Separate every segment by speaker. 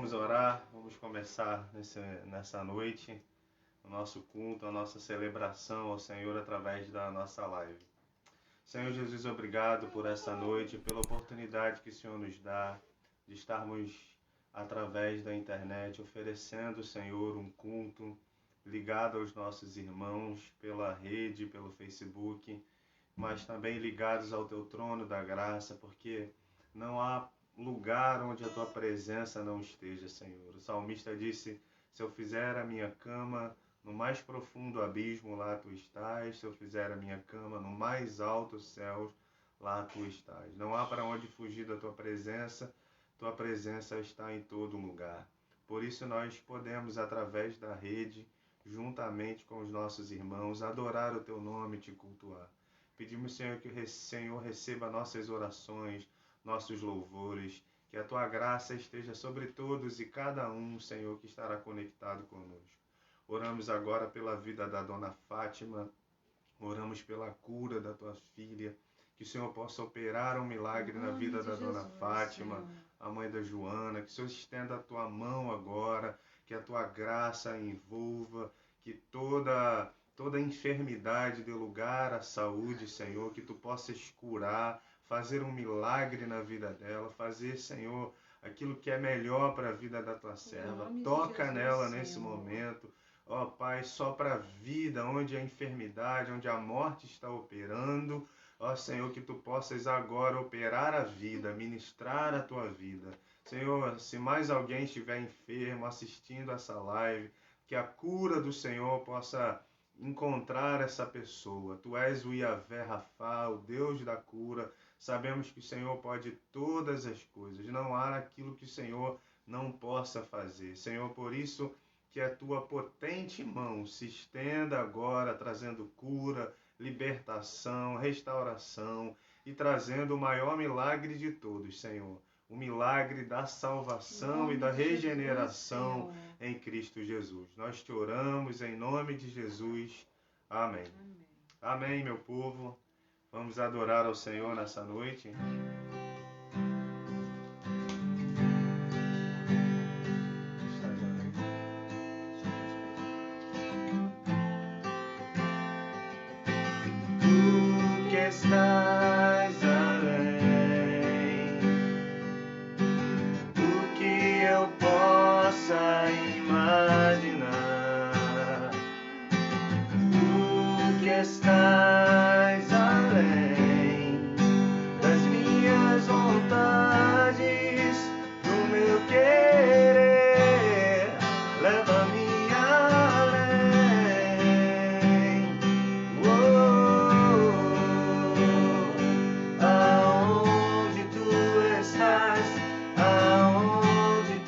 Speaker 1: Vamos orar, vamos começar nessa noite o nosso culto, a nossa celebração ao Senhor através da nossa live. Senhor Jesus, obrigado por essa noite, pela oportunidade que o Senhor nos dá de estarmos através da internet oferecendo, Senhor, um culto ligado aos nossos irmãos pela rede, pelo Facebook, mas também ligados ao Teu trono da graça, porque não há lugar onde a Tua presença não esteja, Senhor. O salmista disse, se eu fizer a minha cama no mais profundo abismo, lá Tu estás. Se eu fizer a minha cama no mais alto céu, lá Tu estás. Não há para onde fugir da Tua presença está em todo lugar. Por isso nós podemos, através da rede, juntamente com os nossos irmãos, adorar o Teu nome e Te cultuar. Pedimos, Senhor, que o Senhor receba nossas orações, nossos louvores, que a Tua graça esteja sobre todos e cada um, Senhor, que estará conectado conosco. Oramos agora pela vida da Dona Fátima, oramos pela cura da Tua filha, que o Senhor possa operar um milagre na vida da Dona Fátima, a mãe da Joana, que o Senhor estenda a Tua mão agora, que a Tua graça a envolva, que toda enfermidade dê lugar à saúde, Senhor, que Tu possas curar, fazer um milagre na vida dela, fazer, Senhor, aquilo que é melhor para a vida da Tua serva. Toca nela nesse momento. Ó Pai, sopra a vida onde a enfermidade, onde a morte está operando. Ó Senhor, que Tu possas agora operar a vida, ministrar a Tua vida. Senhor, se mais alguém estiver enfermo assistindo essa live, que a cura do Senhor possa encontrar essa pessoa. Tu és o Yahvé Rafá, o Deus da cura. Sabemos que o Senhor pode todas as coisas. Não há aquilo que o Senhor não possa fazer. Senhor, por isso que a Tua potente mão se estenda agora, trazendo cura, libertação, restauração e trazendo o maior milagre de todos, Senhor. O milagre da salvação e da regeneração em Cristo Jesus. Nós te oramos em nome de Jesus. Amém. Amém, meu povo. Vamos adorar ao Senhor nessa noite. Tu que estás além do que eu possa imaginar, tu que estás além das minhas vontades, do meu querer, leva-me além. Aonde Tu estás, leva-me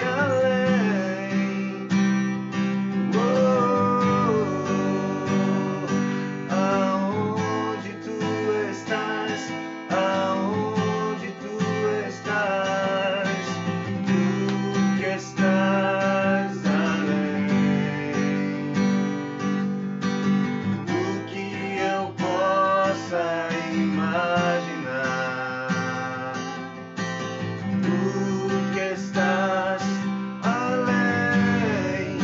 Speaker 1: além. Aonde Tu estás, tu que estás além do que eu possa imaginar, tu que estás além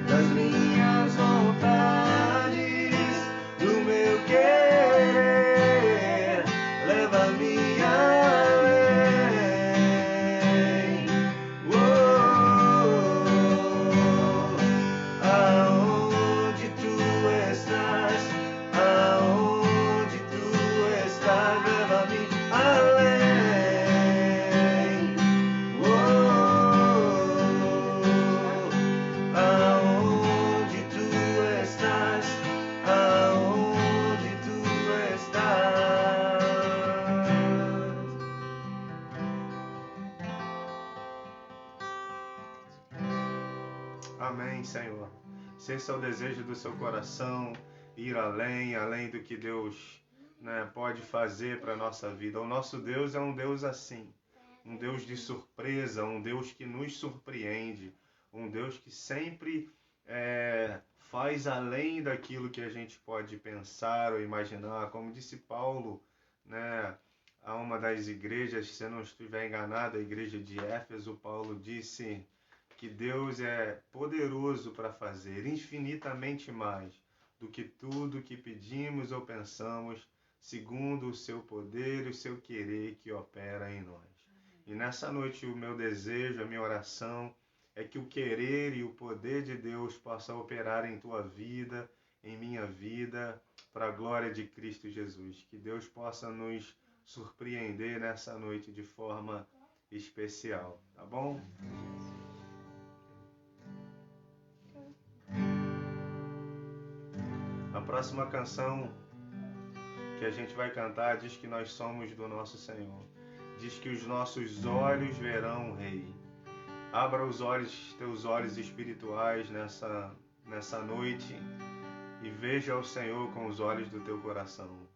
Speaker 1: das minhas vontades, do meu querer, leva-me além. Aonde Tu estás, leva-me além. Aonde Tu estás, Amém, Senhor. Se esse é o desejo do seu coração, ir além do que Deus, pode fazer para a nossa vida. O nosso Deus é um Deus assim, um Deus de surpresa, um Deus que nos surpreende, um Deus que sempre faz além daquilo que a gente pode pensar ou imaginar. Como disse Paulo, a uma das igrejas, se eu não estiver enganado, a igreja de Éfeso, Paulo disse que Deus é poderoso para fazer infinitamente mais do que tudo que pedimos ou pensamos, segundo o seu poder e o seu querer que opera em nós. E nessa noite o meu desejo, a minha oração é que o querer e o poder de Deus possa operar em tua vida, em minha vida, para a glória de Cristo Jesus. Que Deus possa nos surpreender nessa noite de forma especial, tá bom? A próxima canção que a gente vai cantar diz que nós somos do nosso Senhor. Diz que os nossos olhos verão o Rei. Abra os olhos, teus olhos espirituais nessa noite e veja o Senhor com os olhos do teu coração.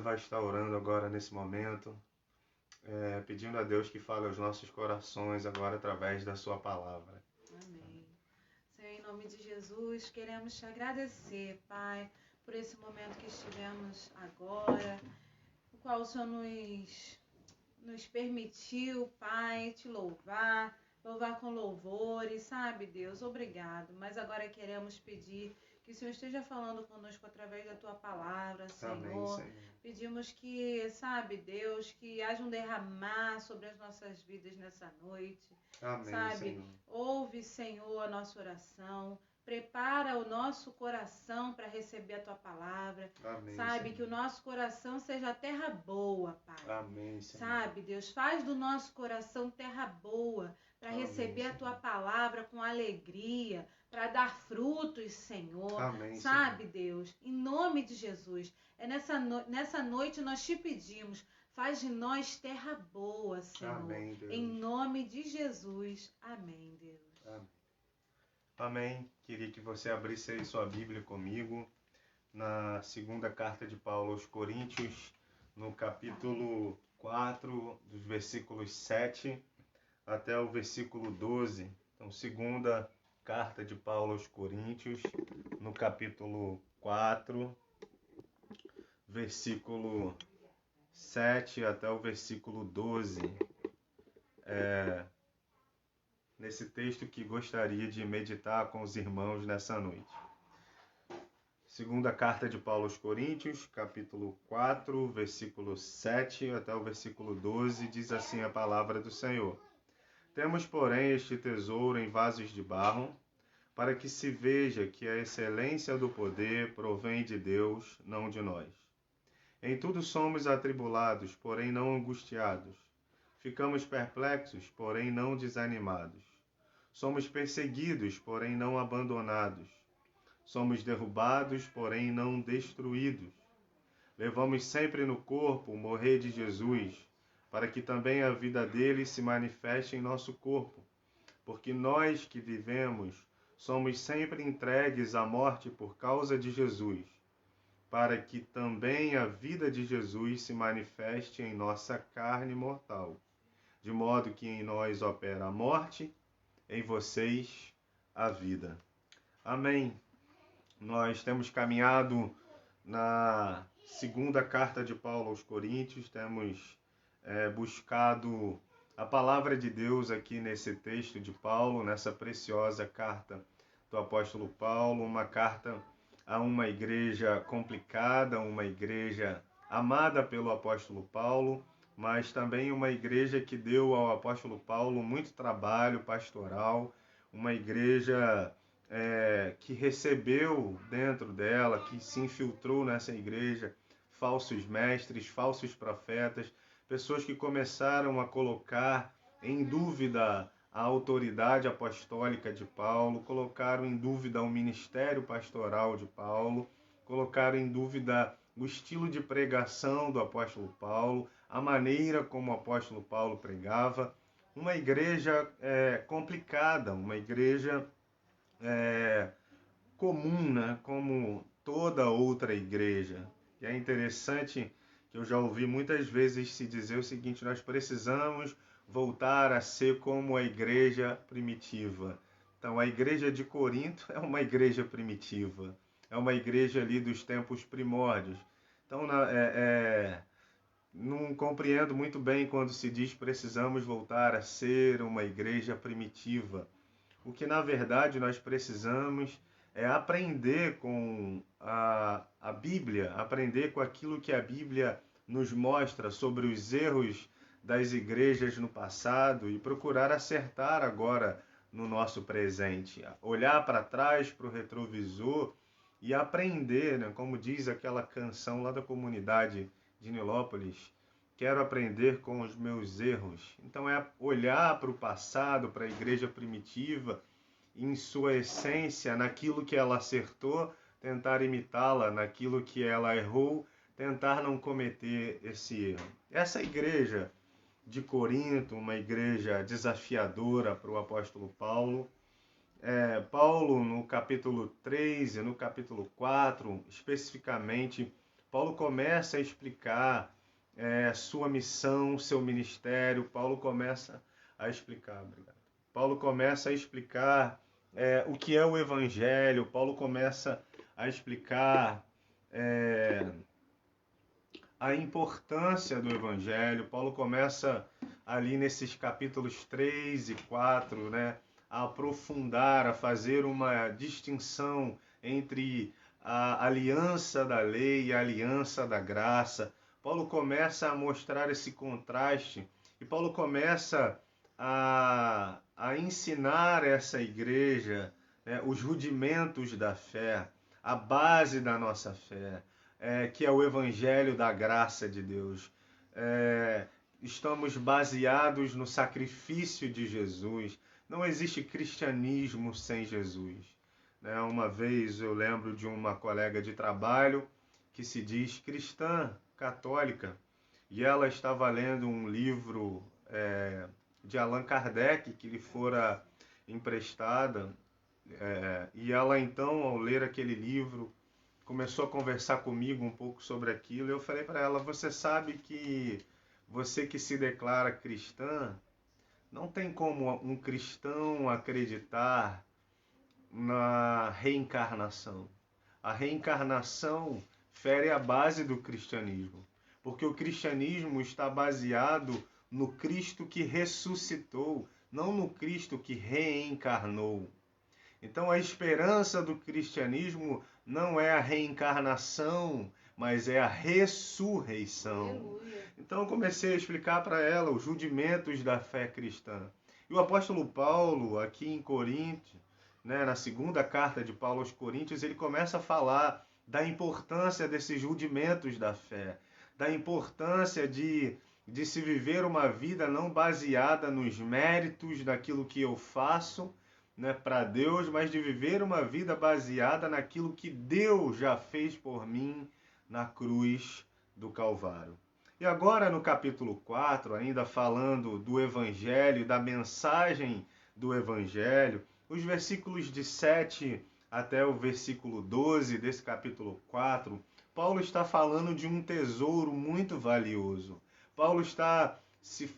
Speaker 1: Vai estar orando agora nesse momento, pedindo a Deus que fale aos nossos corações agora através da sua palavra.
Speaker 2: Amém. Senhor, em nome de Jesus, queremos te agradecer, Pai, por esse momento que estivemos agora, o qual o Senhor nos permitiu, Pai, te louvar com louvores, sabe, Deus? Obrigado. Mas agora queremos pedir que o Senhor esteja falando conosco através da tua palavra, Senhor.
Speaker 1: Amém, Senhor.
Speaker 2: Pedimos que, sabe, Deus, que haja um derramar sobre as nossas vidas nessa noite.
Speaker 1: Amém,
Speaker 2: sabe?
Speaker 1: Senhor.
Speaker 2: Ouve, Senhor, a nossa oração. Prepara o nosso coração para receber a tua palavra.
Speaker 1: Amém,
Speaker 2: sabe?
Speaker 1: Senhor.
Speaker 2: Que o nosso coração seja terra boa, Pai.
Speaker 1: Amém, Senhor.
Speaker 2: Sabe, Deus, faz do nosso coração terra boa para receber a tua palavra com alegria, para dar frutos, Senhor.
Speaker 1: Amém,
Speaker 2: sabe,
Speaker 1: Senhor.
Speaker 2: Deus? Em nome de Jesus. Nessa noite nós te pedimos, faz de nós terra boa, Senhor.
Speaker 1: Amém, Deus.
Speaker 2: Em nome de Jesus. Amém, Deus.
Speaker 1: Amém. Amém. Queria que você abrisse aí sua Bíblia comigo na segunda carta de Paulo aos Coríntios, no capítulo 4, dos versículos 7 até o versículo 12. Então, segunda carta de Paulo aos Coríntios, no capítulo 4, versículo 7 até o versículo 12. Nesse texto que gostaria de meditar com os irmãos nessa noite. Segunda carta de Paulo aos Coríntios, capítulo 4, versículo 7 até o versículo 12, diz assim a palavra do Senhor. Temos, porém, este tesouro em vasos de barro, para que se veja que a excelência do poder provém de Deus, não de nós. Em tudo somos atribulados, porém não angustiados. Ficamos perplexos, porém não desanimados. Somos perseguidos, porém não abandonados. Somos derrubados, porém não destruídos. Levamos sempre no corpo o morrer de Jesus, para que também a vida dele se manifeste em nosso corpo. Porque nós que vivemos somos sempre entregues à morte por causa de Jesus, para que também a vida de Jesus se manifeste em nossa carne mortal. De modo que em nós opera a morte, em vocês a vida. Amém. Nós temos caminhado na segunda carta de Paulo aos Coríntios, temos buscado a palavra de Deus aqui nesse texto de Paulo, nessa preciosa carta do apóstolo Paulo, uma carta a uma igreja complicada, uma igreja amada pelo apóstolo Paulo, mas também uma igreja que deu ao apóstolo Paulo muito trabalho pastoral, uma igreja que recebeu dentro dela, que se infiltrou nessa igreja, falsos mestres, falsos profetas, pessoas que começaram a colocar em dúvida a autoridade apostólica de Paulo, colocaram em dúvida o ministério pastoral de Paulo, colocaram em dúvida o estilo de pregação do apóstolo Paulo, a maneira como o apóstolo Paulo pregava. Uma igreja complicada, uma igreja comum, né? Como toda outra igreja. E é interessante que eu já ouvi muitas vezes se dizer o seguinte: nós precisamos voltar a ser como a igreja primitiva. Então, a igreja de Corinto é uma igreja primitiva, é uma igreja ali dos tempos primórdios. Então, não compreendo muito bem quando se diz precisamos voltar a ser uma igreja primitiva. O que, na verdade, nós precisamos é aprender com a Bíblia, aprender com aquilo que a Bíblia nos mostra sobre os erros das igrejas no passado e procurar acertar agora no nosso presente. Olhar para trás, para o retrovisor e aprender, né? Como diz aquela canção lá da comunidade de Nilópolis, quero aprender com os meus erros. Então é olhar para o passado, para a igreja primitiva, em sua essência, naquilo que ela acertou, tentar imitá-la, naquilo que ela errou, tentar não cometer esse erro. Essa igreja de Corinto, uma igreja desafiadora para o apóstolo Paulo. Paulo, no capítulo 3 e no capítulo 4, especificamente, Paulo começa a explicar sua missão, seu ministério. Paulo começa a explicar o que é o Evangelho. Paulo começa a explicar a importância do Evangelho. Paulo começa ali nesses capítulos 3 e 4, né, a aprofundar, a fazer uma distinção entre a aliança da lei e a aliança da graça. Paulo começa a mostrar esse contraste e Paulo começa a ensinar essa igreja, né, os rudimentos da fé, a base da nossa fé, que é o Evangelho da graça de Deus. Estamos baseados no sacrifício de Jesus. Não existe cristianismo sem Jesus. Uma vez eu lembro de uma colega de trabalho que se diz cristã católica e ela estava lendo um livro de Allan Kardec que lhe fora emprestada, e ela então, ao ler aquele livro, começou a conversar comigo um pouco sobre aquilo. Eu falei para ela: você sabe que você que se declara cristã, não tem como um cristão acreditar na reencarnação. A reencarnação fere a base do cristianismo, porque o cristianismo está baseado no Cristo que ressuscitou, não no Cristo que reencarnou. Então a esperança do cristianismo não é a reencarnação, mas é a ressurreição.
Speaker 2: Aleluia.
Speaker 1: Então eu comecei a explicar para ela os rudimentos da fé cristã. E o apóstolo Paulo, aqui em Coríntios, né, na segunda carta de Paulo aos Coríntios, ele começa a falar da importância desses rudimentos da fé, da importância de se viver uma vida não baseada nos méritos daquilo que eu faço, né, para Deus, mas de viver uma vida baseada naquilo que Deus já fez por mim na cruz do Calvário. E agora no capítulo 4, ainda falando do Evangelho, da mensagem do Evangelho, os versículos de 7 até o versículo 12 desse capítulo 4, Paulo está falando de um tesouro muito valioso. Paulo está se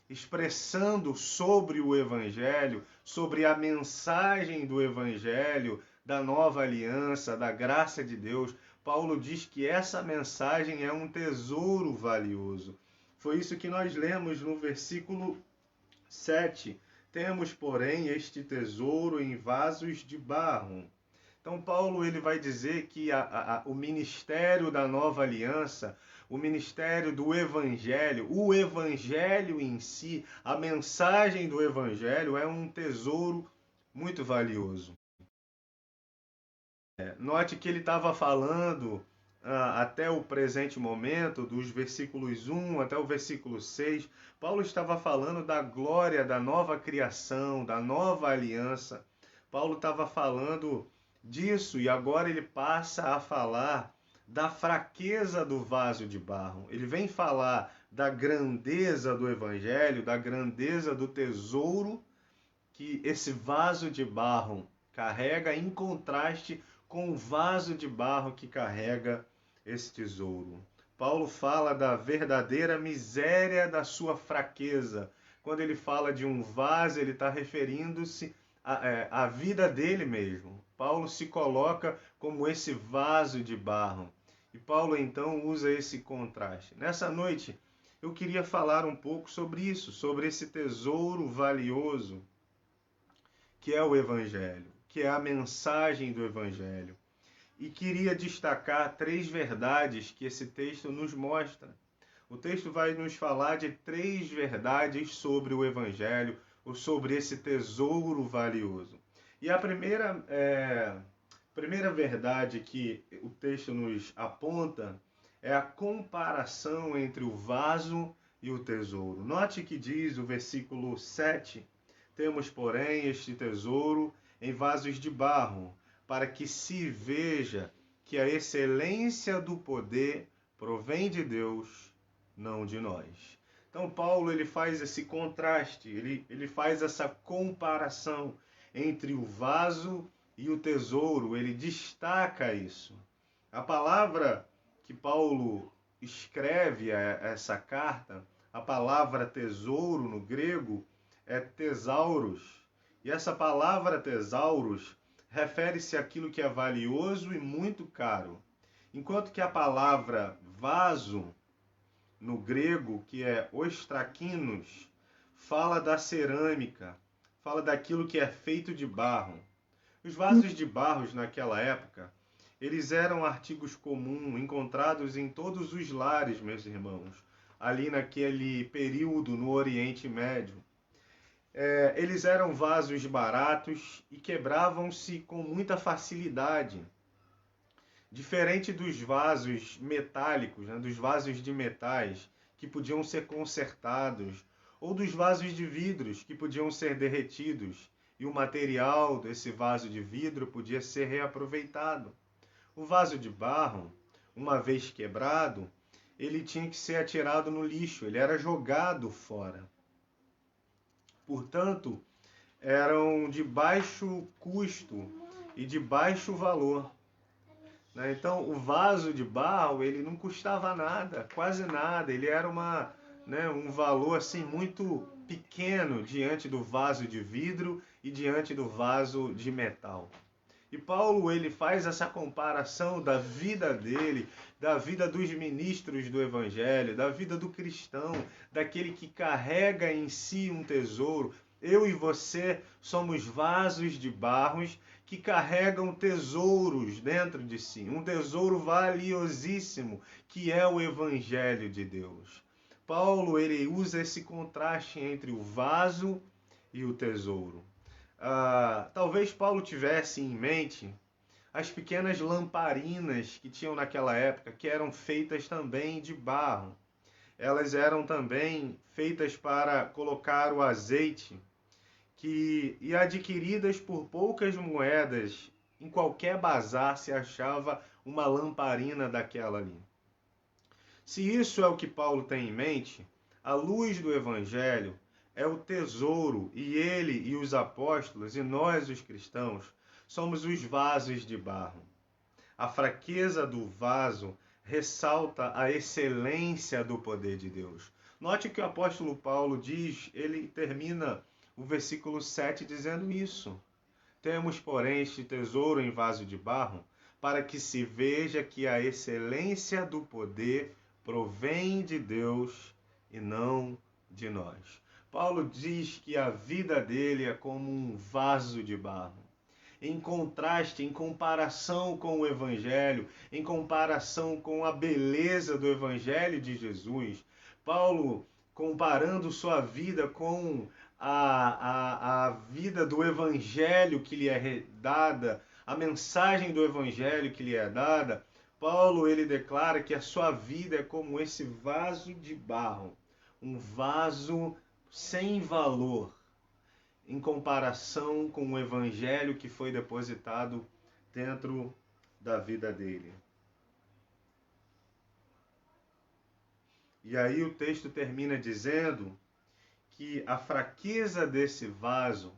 Speaker 1: expressando sobre o Evangelho, sobre a mensagem do Evangelho, da nova aliança, da graça de Deus. Paulo diz que essa mensagem é um tesouro valioso. Foi isso que nós lemos no versículo 7. Temos, porém, este tesouro em vasos de barro. Então Paulo ele vai dizer que o ministério da nova aliança, o ministério do evangelho, o evangelho em si, a mensagem do evangelho é um tesouro muito valioso. Note que ele estava falando até o presente momento, dos versículos 1 até o versículo 6, Paulo estava falando da glória da nova criação, da nova aliança. Paulo estava falando disso e agora ele passa a falar da fraqueza do vaso de barro. Ele vem falar da grandeza do evangelho, da grandeza do tesouro que esse vaso de barro carrega em contraste com o vaso de barro que carrega esse tesouro. Paulo fala da verdadeira miséria da sua fraqueza. Quando ele fala de um vaso, ele está referindo-se à vida dele mesmo. Paulo se coloca como esse vaso de barro. E Paulo então usa esse contraste. Nessa noite, eu queria falar um pouco sobre isso, sobre esse tesouro valioso que é o Evangelho, que é a mensagem do Evangelho. E queria destacar 3 verdades que esse texto nos mostra. O texto vai nos falar de 3 verdades sobre o Evangelho, ou sobre esse tesouro valioso. E a primeira verdade que o texto nos aponta é a comparação entre o vaso e o tesouro. Note que diz o versículo 7, temos, porém, este tesouro em vasos de barro, para que se veja que a excelência do poder provém de Deus, não de nós. Então Paulo ele faz esse contraste, ele faz essa comparação entre o vaso e o tesouro, ele destaca isso. A palavra que Paulo escreve essa carta, a palavra tesouro no grego é tesauros. E essa palavra tesauros refere-se àquilo que é valioso e muito caro. Enquanto que a palavra vaso, no grego, que é ostrakinos, fala da cerâmica, fala daquilo que é feito de barro. Os vasos de barro naquela época, eles eram artigos comuns, encontrados em todos os lares, meus irmãos, ali naquele período no Oriente Médio. Eles eram vasos baratos e quebravam-se com muita facilidade. Diferente dos vasos metálicos, né, dos vasos de metais, que podiam ser consertados, ou dos vasos de vidros, que podiam ser derretidos, e o material desse vaso de vidro podia ser reaproveitado. O vaso de barro, uma vez quebrado, ele tinha que ser atirado no lixo, ele era jogado fora. Portanto, eram de baixo custo e de baixo valor. Então, o vaso de barro, ele não custava nada, quase nada. Ele era um valor assim, muito pequeno diante do vaso de vidro e diante do vaso de metal. E Paulo, ele faz essa comparação da vida dele, da vida dos ministros do evangelho, da vida do cristão, daquele que carrega em si um tesouro. Eu e você somos vasos de barros que carregam tesouros dentro de si, um tesouro valiosíssimo, que é o evangelho de Deus. Paulo, ele usa esse contraste entre o vaso e o tesouro. Talvez Paulo tivesse em mente as pequenas lamparinas que tinham naquela época, que eram feitas também de barro. Elas eram também feitas para colocar o azeite, e adquiridas por poucas moedas. Em qualquer bazar se achava uma lamparina daquela ali. Se isso é o que Paulo tem em mente, a luz do Evangelho é o tesouro, e ele e os apóstolos, e nós os cristãos, somos os vasos de barro. A fraqueza do vaso ressalta a excelência do poder de Deus. Note que o apóstolo Paulo diz, ele termina o versículo 7 dizendo isso. Temos, porém, este tesouro em vaso de barro, para que se veja que a excelência do poder provém de Deus e não de nós. Paulo diz que a vida dele é como um vaso de barro. Em contraste, em comparação com o Evangelho, em comparação com a beleza do Evangelho de Jesus, Paulo, comparando sua vida com a vida do Evangelho que lhe é dada, a mensagem do Evangelho que lhe é dada, Paulo, ele declara que a sua vida é como esse vaso de barro, um vaso sem valor, em comparação com o evangelho que foi depositado dentro da vida dele. E aí o texto termina dizendo que a fraqueza desse vaso,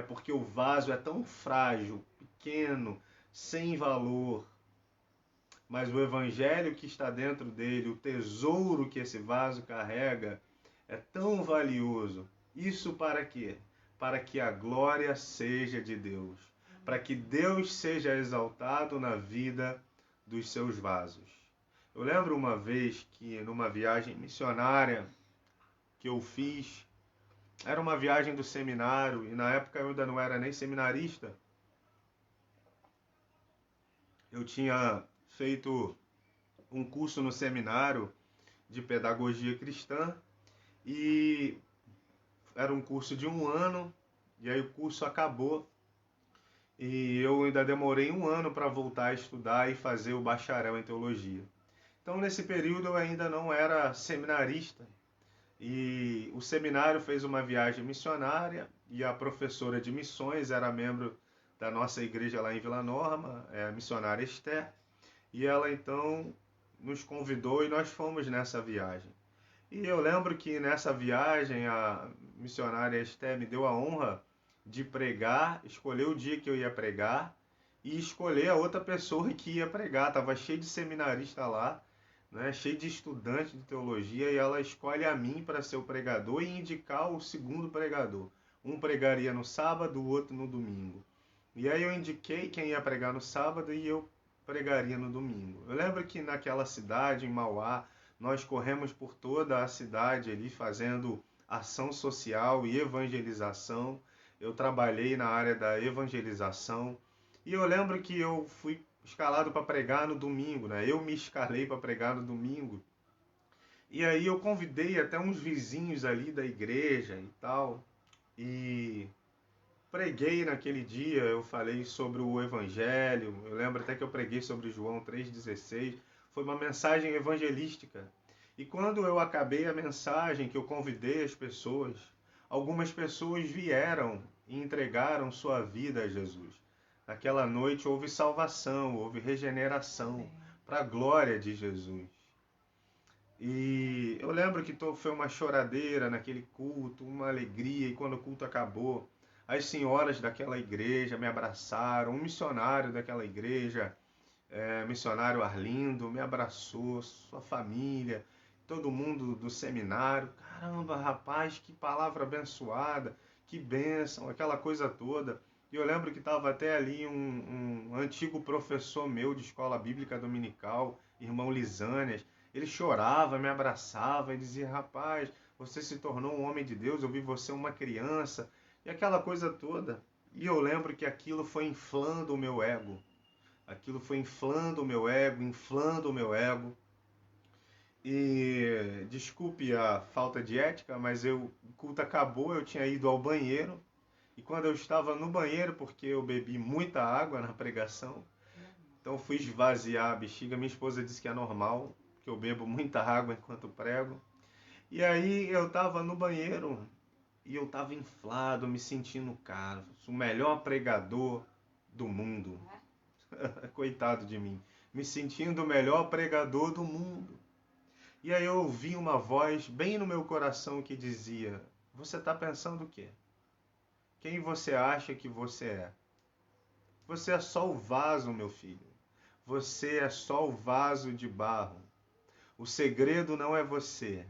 Speaker 1: porque o vaso é tão frágil, pequeno, sem valor, mas o evangelho que está dentro dele, o tesouro que esse vaso carrega, é tão valioso. Isso para quê? Para que a glória seja de Deus, para que Deus seja exaltado na vida dos seus vasos. Eu lembro uma vez que numa viagem missionária que eu fiz, era uma viagem do seminário, e na época eu ainda não era nem seminarista. Eu tinha feito um curso no seminário de pedagogia cristã, e era um curso de 1 ano, e aí o curso acabou, e eu ainda demorei 1 ano para voltar a estudar e fazer o bacharel em teologia. Então, nesse período, eu ainda não era seminarista, e o seminário fez uma viagem missionária, e a professora de missões era membro da nossa igreja lá em Vila Nova, a missionária Esther, e ela então nos convidou e nós fomos nessa viagem. E eu lembro que nessa viagem a missionária Esther me deu a honra de pregar, escolher o dia que eu ia pregar e escolher a outra pessoa que ia pregar. Estava cheio de seminarista lá, cheio de estudante de teologia, e ela escolhe a mim para ser o pregador e indicar o segundo pregador. Um pregaria no sábado, o outro no domingo. E aí eu indiquei quem ia pregar no sábado e eu pregaria no domingo. Eu lembro que naquela cidade, em Mauá, nós corremos por toda a cidade ali fazendo ação social e evangelização. Eu trabalhei na área da evangelização. E eu lembro que eu fui escalado para pregar no domingo, Eu me escalei para pregar no domingo. E aí eu convidei até uns vizinhos ali da igreja e tal. E preguei naquele dia, eu falei sobre o Evangelho. Eu lembro até que eu preguei sobre João 3,16. Foi uma mensagem evangelística. E quando eu acabei a mensagem, que eu convidei as pessoas, algumas pessoas vieram e entregaram sua vida a Jesus. Naquela noite houve salvação, houve regeneração, para a glória de Jesus. E eu lembro que foi uma choradeira naquele culto, uma alegria, e quando o culto acabou, as senhoras daquela igreja me abraçaram, um missionário daquela igreja, missionário Arlindo, me abraçou, sua família, todo mundo do seminário. Caramba, rapaz, que palavra abençoada, que bênção, aquela coisa toda. E eu lembro que estava até ali um antigo professor meu de escola bíblica dominical, irmão Lisânias. Ele chorava, me abraçava e dizia: rapaz, você se tornou um homem de Deus, eu vi você uma criança. E aquela coisa toda. E eu lembro que aquilo foi inflando o meu ego. Aquilo foi inflando o meu ego, inflando o meu ego. E desculpe a falta de ética, mas o culto acabou, eu tinha ido ao banheiro. E quando eu estava no banheiro, porque eu bebi muita água na pregação, então fui esvaziar a bexiga. Minha esposa disse que é normal, que eu bebo muita água enquanto prego. E aí eu estava no banheiro e eu estava inflado, me sentindo, cara, o melhor pregador do mundo. Coitado de mim. Me sentindo o melhor pregador do mundo. E aí eu ouvi uma voz bem no meu coração que dizia: você está pensando o quê? Quem você acha que você é? Você é só o vaso, meu filho. Você é só o vaso de barro. O segredo não é você.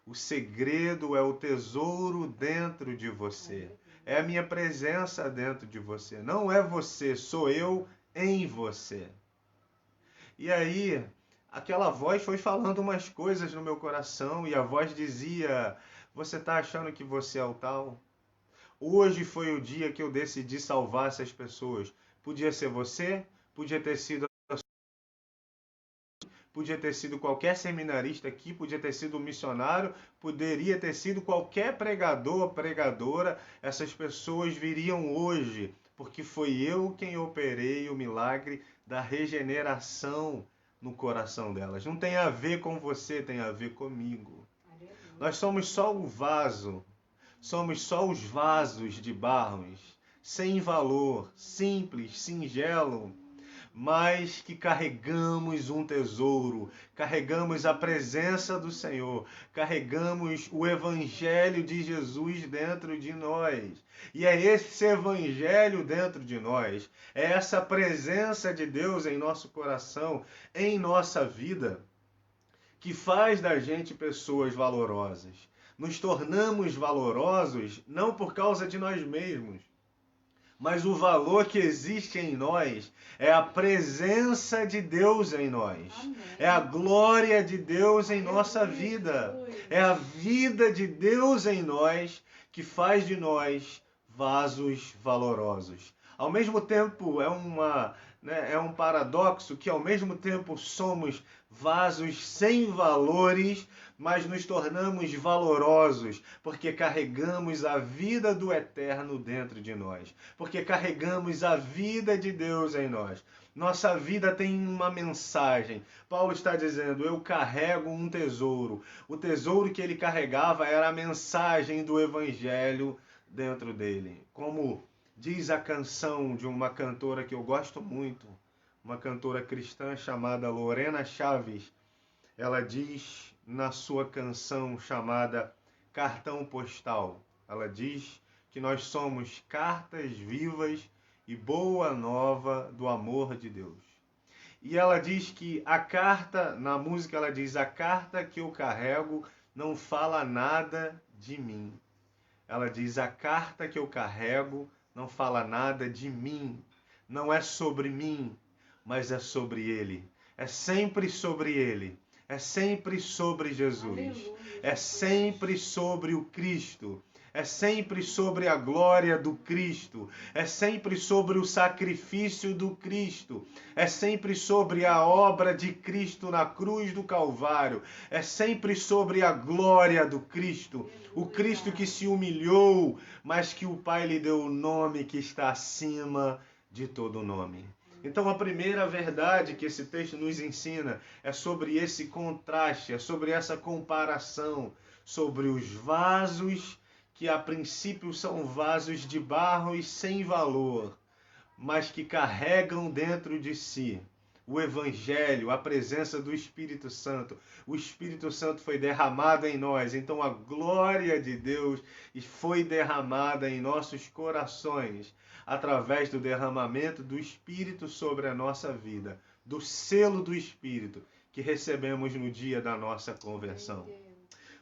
Speaker 1: O segredo é o tesouro dentro de você. É a minha presença dentro de você. Não é você, sou eu em você. E aí, aquela voz foi falando umas coisas no meu coração e a voz dizia: você está achando que você é o tal? Hoje foi o dia que eu decidi salvar essas pessoas. Podia ser você, podia ter sido qualquer seminarista aqui, podia ter sido um missionário, poderia ter sido qualquer pregador, pregadora. Essas pessoas viriam hoje, porque foi eu quem operei o milagre da regeneração no coração delas. Não tem a ver com você, tem a ver comigo. Nós somos só o vaso. Somos só os vasos de barros, sem valor, simples, singelo, mas que carregamos um tesouro, carregamos a presença do Senhor, carregamos o Evangelho de Jesus dentro de nós. E é esse Evangelho dentro de nós, é essa presença de Deus em nosso coração, em nossa vida, que faz da gente pessoas valorosas. Nos tornamos valorosos não por causa de nós mesmos, mas o valor que existe em nós é a presença de Deus em nós. Amém. É a glória de Deus em nossa vida. É a vida de Deus em nós que faz de nós vasos valorosos. Ao mesmo tempo, é um paradoxo que ao mesmo tempo somos vasos sem valores, mas nos tornamos valorosos, porque carregamos a vida do eterno dentro de nós, porque carregamos a vida de Deus em nós. Nossa vida tem uma mensagem. Paulo está dizendo: eu carrego um tesouro. O tesouro que ele carregava era a mensagem do Evangelho dentro dele. Como diz a canção de uma cantora que eu gosto muito, uma cantora cristã chamada Lorena Chaves. Ela diz na sua canção chamada Cartão Postal, ela diz que nós somos cartas vivas e boa nova do amor de Deus. E ela diz que a carta, na música ela diz: a carta que eu carrego não fala nada de mim. Ela diz: a carta que eu carrego não fala nada de mim. Não é sobre mim, mas é sobre Ele. É sempre sobre Ele. É sempre sobre Jesus. Aleluia. É sempre sobre o Cristo. É sempre sobre a glória do Cristo. É sempre sobre o sacrifício do Cristo. É sempre sobre a obra de Cristo na cruz do Calvário. É sempre sobre a glória do Cristo. O Cristo que se humilhou, mas que o Pai lhe deu o nome que está acima de todo nome. Então a primeira verdade que esse texto nos ensina é sobre esse contraste, é sobre essa comparação, sobre os vasos que a princípio são vasos de barro e sem valor, mas que carregam dentro de si o Evangelho, a presença do Espírito Santo. O Espírito Santo foi derramado em nós, então a glória de Deus foi derramada em nossos corações, através do derramamento do Espírito sobre a nossa vida, do selo do Espírito que recebemos no dia da nossa conversão.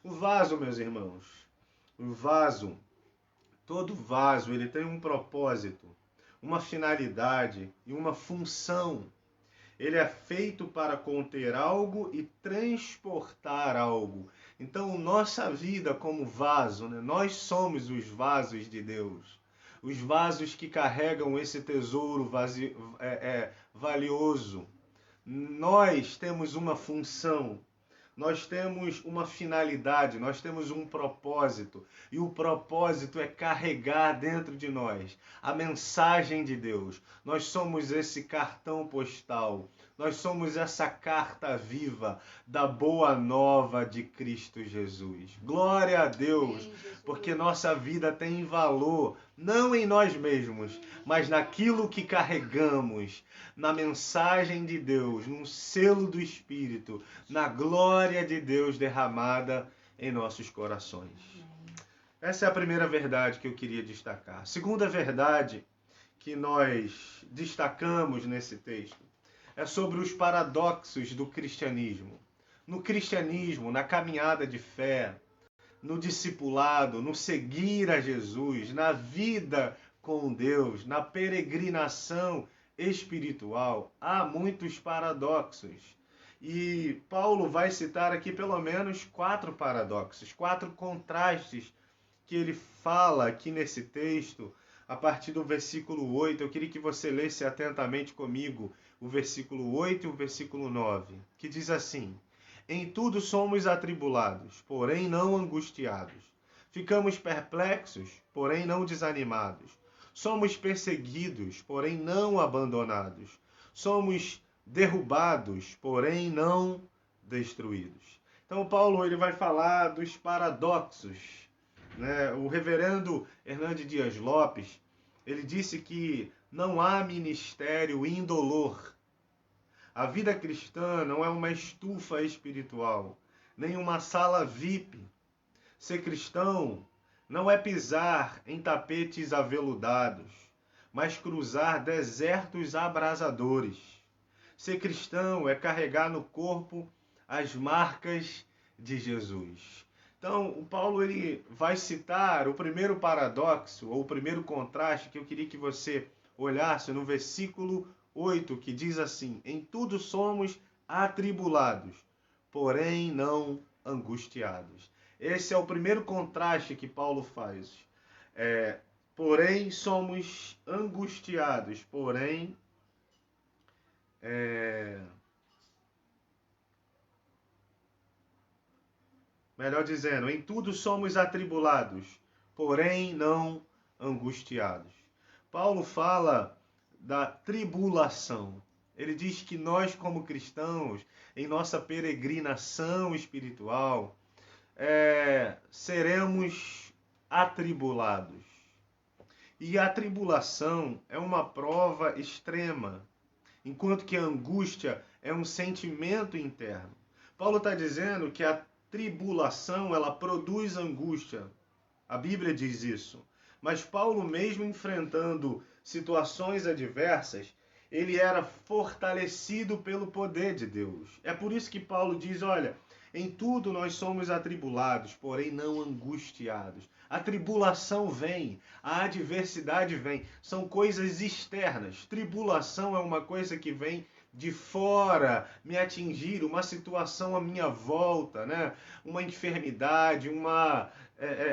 Speaker 1: O vaso, meus irmãos, o vaso, todo vaso, ele tem um propósito. uma finalidade e uma função. Ele é feito para conter algo e transportar algo. Então, nossa vida como vaso, né? Nós somos os vasos de Deus. Os vasos que carregam esse tesouro valioso. Nós temos uma função. Nós temos uma finalidade, nós temos um propósito. E o propósito é carregar dentro de nós a mensagem de Deus. Nós somos esse cartão postal. Nós somos essa carta viva da boa nova de Cristo Jesus. Glória a Deus, porque nossa vida tem valor, não em nós mesmos, mas naquilo que carregamos, na mensagem de Deus, no selo do Espírito, na glória de Deus derramada em nossos corações. Essa é a primeira verdade que eu queria destacar. A segunda verdade que nós destacamos nesse texto é sobre os paradoxos do cristianismo. No cristianismo, na caminhada de fé, no discipulado, no seguir a Jesus, na vida com Deus, na peregrinação espiritual, há muitos paradoxos. E Paulo vai citar aqui pelo menos 4 paradoxos, 4 contrastes que ele fala aqui nesse texto, a partir do versículo 8. Eu queria que você lesse atentamente comigo o versículo 8 e o versículo 9, que diz assim: em tudo somos atribulados, porém não angustiados. Ficamos perplexos, porém não desanimados. Somos perseguidos, porém não abandonados. Somos derrubados, porém não destruídos. Então Paulo ele vai falar dos paradoxos, né? O reverendo Hernandes Dias Lopes, ele disse que não há ministério indolor. A vida cristã não é uma estufa espiritual, nem uma sala VIP. Ser cristão não é pisar em tapetes aveludados, mas cruzar desertos abrasadores. Ser cristão é carregar no corpo as marcas de Jesus. Então, o Paulo ele vai citar o primeiro paradoxo, ou o primeiro contraste, que eu queria que você olhasse no versículo 8, que diz assim: em tudo somos atribulados, porém não angustiados. Esse é o primeiro contraste que Paulo faz. Porém somos angustiados, porém melhor dizendo, em tudo somos atribulados, porém não angustiados. Paulo fala da tribulação. Ele diz que nós, como cristãos, em nossa peregrinação espiritual, seremos atribulados. E a tribulação é uma prova extrema, enquanto que a angústia é um sentimento interno. Paulo está dizendo que a tribulação ela produz angústia. A Bíblia diz isso. Mas Paulo, mesmo enfrentando situações adversas, ele era fortalecido pelo poder de Deus. É por isso que Paulo diz, olha, em tudo nós somos atribulados, porém não angustiados. A tribulação vem, a adversidade vem, são coisas externas. Tribulação é uma coisa que vem de fora me atingir, uma situação à minha volta, né? Uma enfermidade,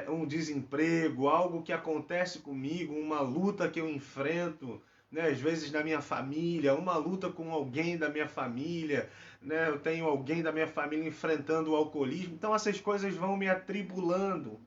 Speaker 1: um desemprego, algo que acontece comigo, uma luta que eu enfrento, né? Às vezes na minha família, uma luta com alguém da minha família, né? Eu tenho alguém da minha família enfrentando o alcoolismo, então essas coisas vão me atribulando.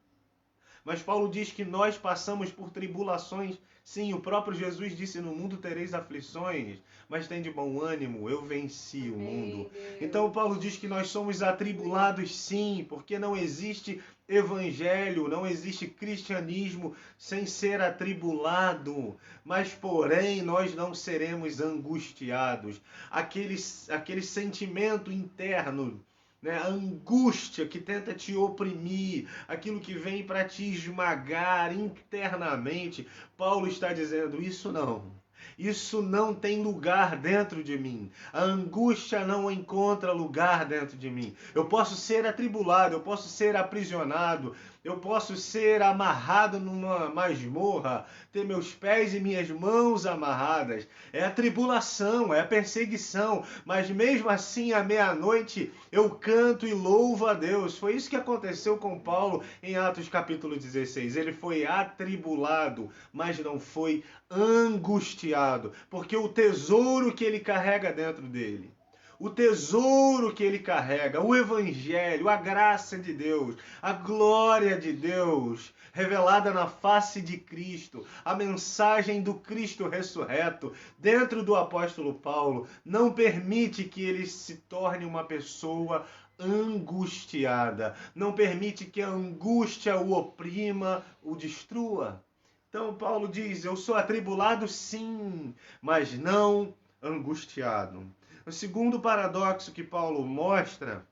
Speaker 1: Mas Paulo diz que nós passamos por tribulações. Sim, o próprio Jesus disse, no mundo tereis aflições, mas tem de bom ânimo, eu venci o mundo. Então Paulo diz que nós somos atribulados sim, porque não existe evangelho, não existe cristianismo sem ser atribulado. Mas porém nós não seremos angustiados. Aquele sentimento interno, né? A angústia que tenta te oprimir, aquilo que vem para te esmagar internamente, Paulo está dizendo, isso não. Isso não tem lugar dentro de mim. A angústia não encontra lugar dentro de mim. Eu posso ser atribulado, eu posso ser aprisionado, eu posso ser amarrado numa masmorra, ter meus pés e minhas mãos amarradas. É a tribulação, é a perseguição, mas mesmo assim, à meia-noite, eu canto e louvo a Deus. Foi isso que aconteceu com Paulo em Atos capítulo 16. Ele foi atribulado, mas não foi angustiado, porque o tesouro que ele carrega dentro dele, o tesouro que ele carrega, o evangelho, a graça de Deus, a glória de Deus revelada na face de Cristo, a mensagem do Cristo ressurreto dentro do apóstolo Paulo, não permite que ele se torne uma pessoa angustiada, não permite que a angústia o oprima, o destrua. Então Paulo diz, eu sou atribulado sim, mas não angustiado. O segundo paradoxo que Paulo mostra,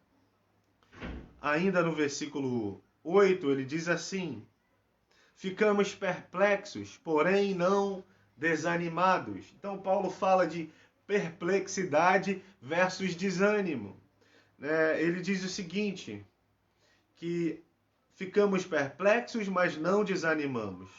Speaker 1: ainda no versículo 8, ele diz assim: ficamos perplexos, porém não desanimados. Então Paulo fala de perplexidade versus desânimo. Ele diz o seguinte, que ficamos perplexos, mas não desanimamos.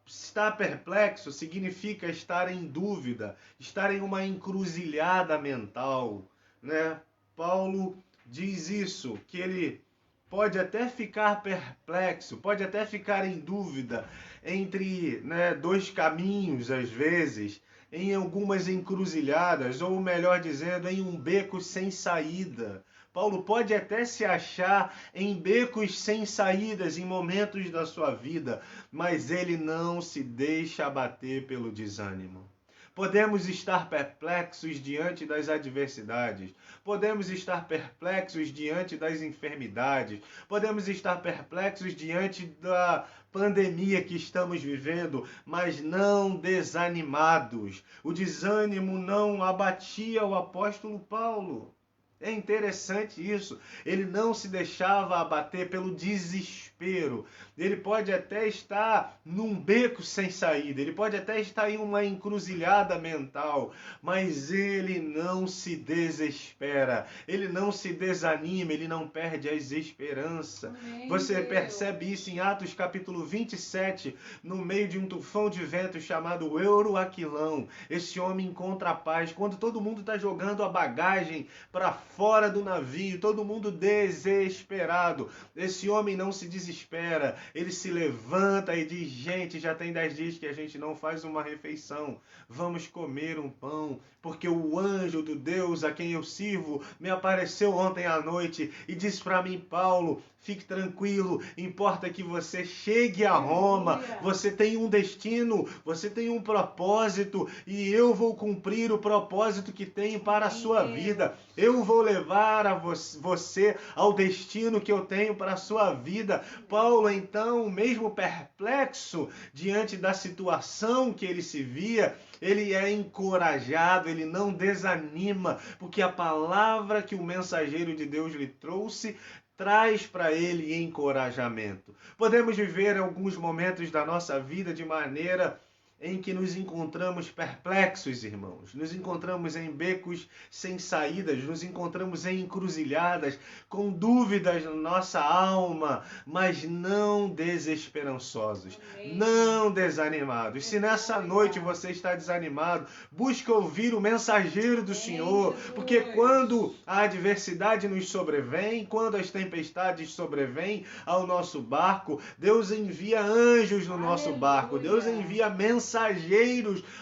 Speaker 1: Estar perplexo significa estar em dúvida, estar em uma encruzilhada mental, né? Paulo diz isso, que ele pode até ficar perplexo, pode até ficar em dúvida entre, dois caminhos, às vezes, em algumas encruzilhadas, ou melhor dizendo, em um beco sem saída. Paulo pode até se achar em becos sem saídas em momentos da sua vida, mas ele não se deixa abater pelo desânimo. Podemos estar perplexos diante das adversidades, podemos estar perplexos diante das enfermidades, podemos estar perplexos diante da pandemia que estamos vivendo, mas não desanimados. O desânimo não abatia o apóstolo Paulo. É interessante isso. Ele não se deixava abater pelo desespero. Ele pode até estar num beco sem saída, ele pode até estar em uma encruzilhada mental, mas ele não se desespera, ele não se desanima, ele não perde a esperança. Você percebe isso em Atos capítulo 27, no meio de um tufão de vento chamado Euroaquilão. Esse homem encontra a paz quando todo mundo está jogando a bagagem para fora do navio, todo mundo desesperado. Esse homem não se desespera, ele se levanta e diz, gente, já tem 10 dias que a gente não faz uma refeição, vamos comer um pão, porque o anjo do Deus a quem eu sirvo me apareceu ontem à noite e disse para mim, Paulo, fique tranquilo, importa que você chegue a Roma, você tem um destino, você tem um propósito e eu vou cumprir o propósito que tenho para a sua vida. Eu vou levar a você ao destino que eu tenho para a sua vida. Paulo, então, mesmo perplexo diante da situação que ele se via, ele é encorajado, ele não desanima, porque a palavra que o mensageiro de Deus lhe trouxe traz para ele encorajamento. Podemos viver alguns momentos da nossa vida de maneira em que nos encontramos perplexos, irmãos. Nos encontramos em becos sem saídas, nos encontramos em encruzilhadas, com dúvidas na nossa alma, mas não desesperançosos, não desanimados. Se nessa noite você está desanimado, busque ouvir o mensageiro do Senhor, porque quando a adversidade nos sobrevém, quando as tempestades sobrevêm ao nosso barco, Deus envia anjos no nosso barco, Deus envia mensageiros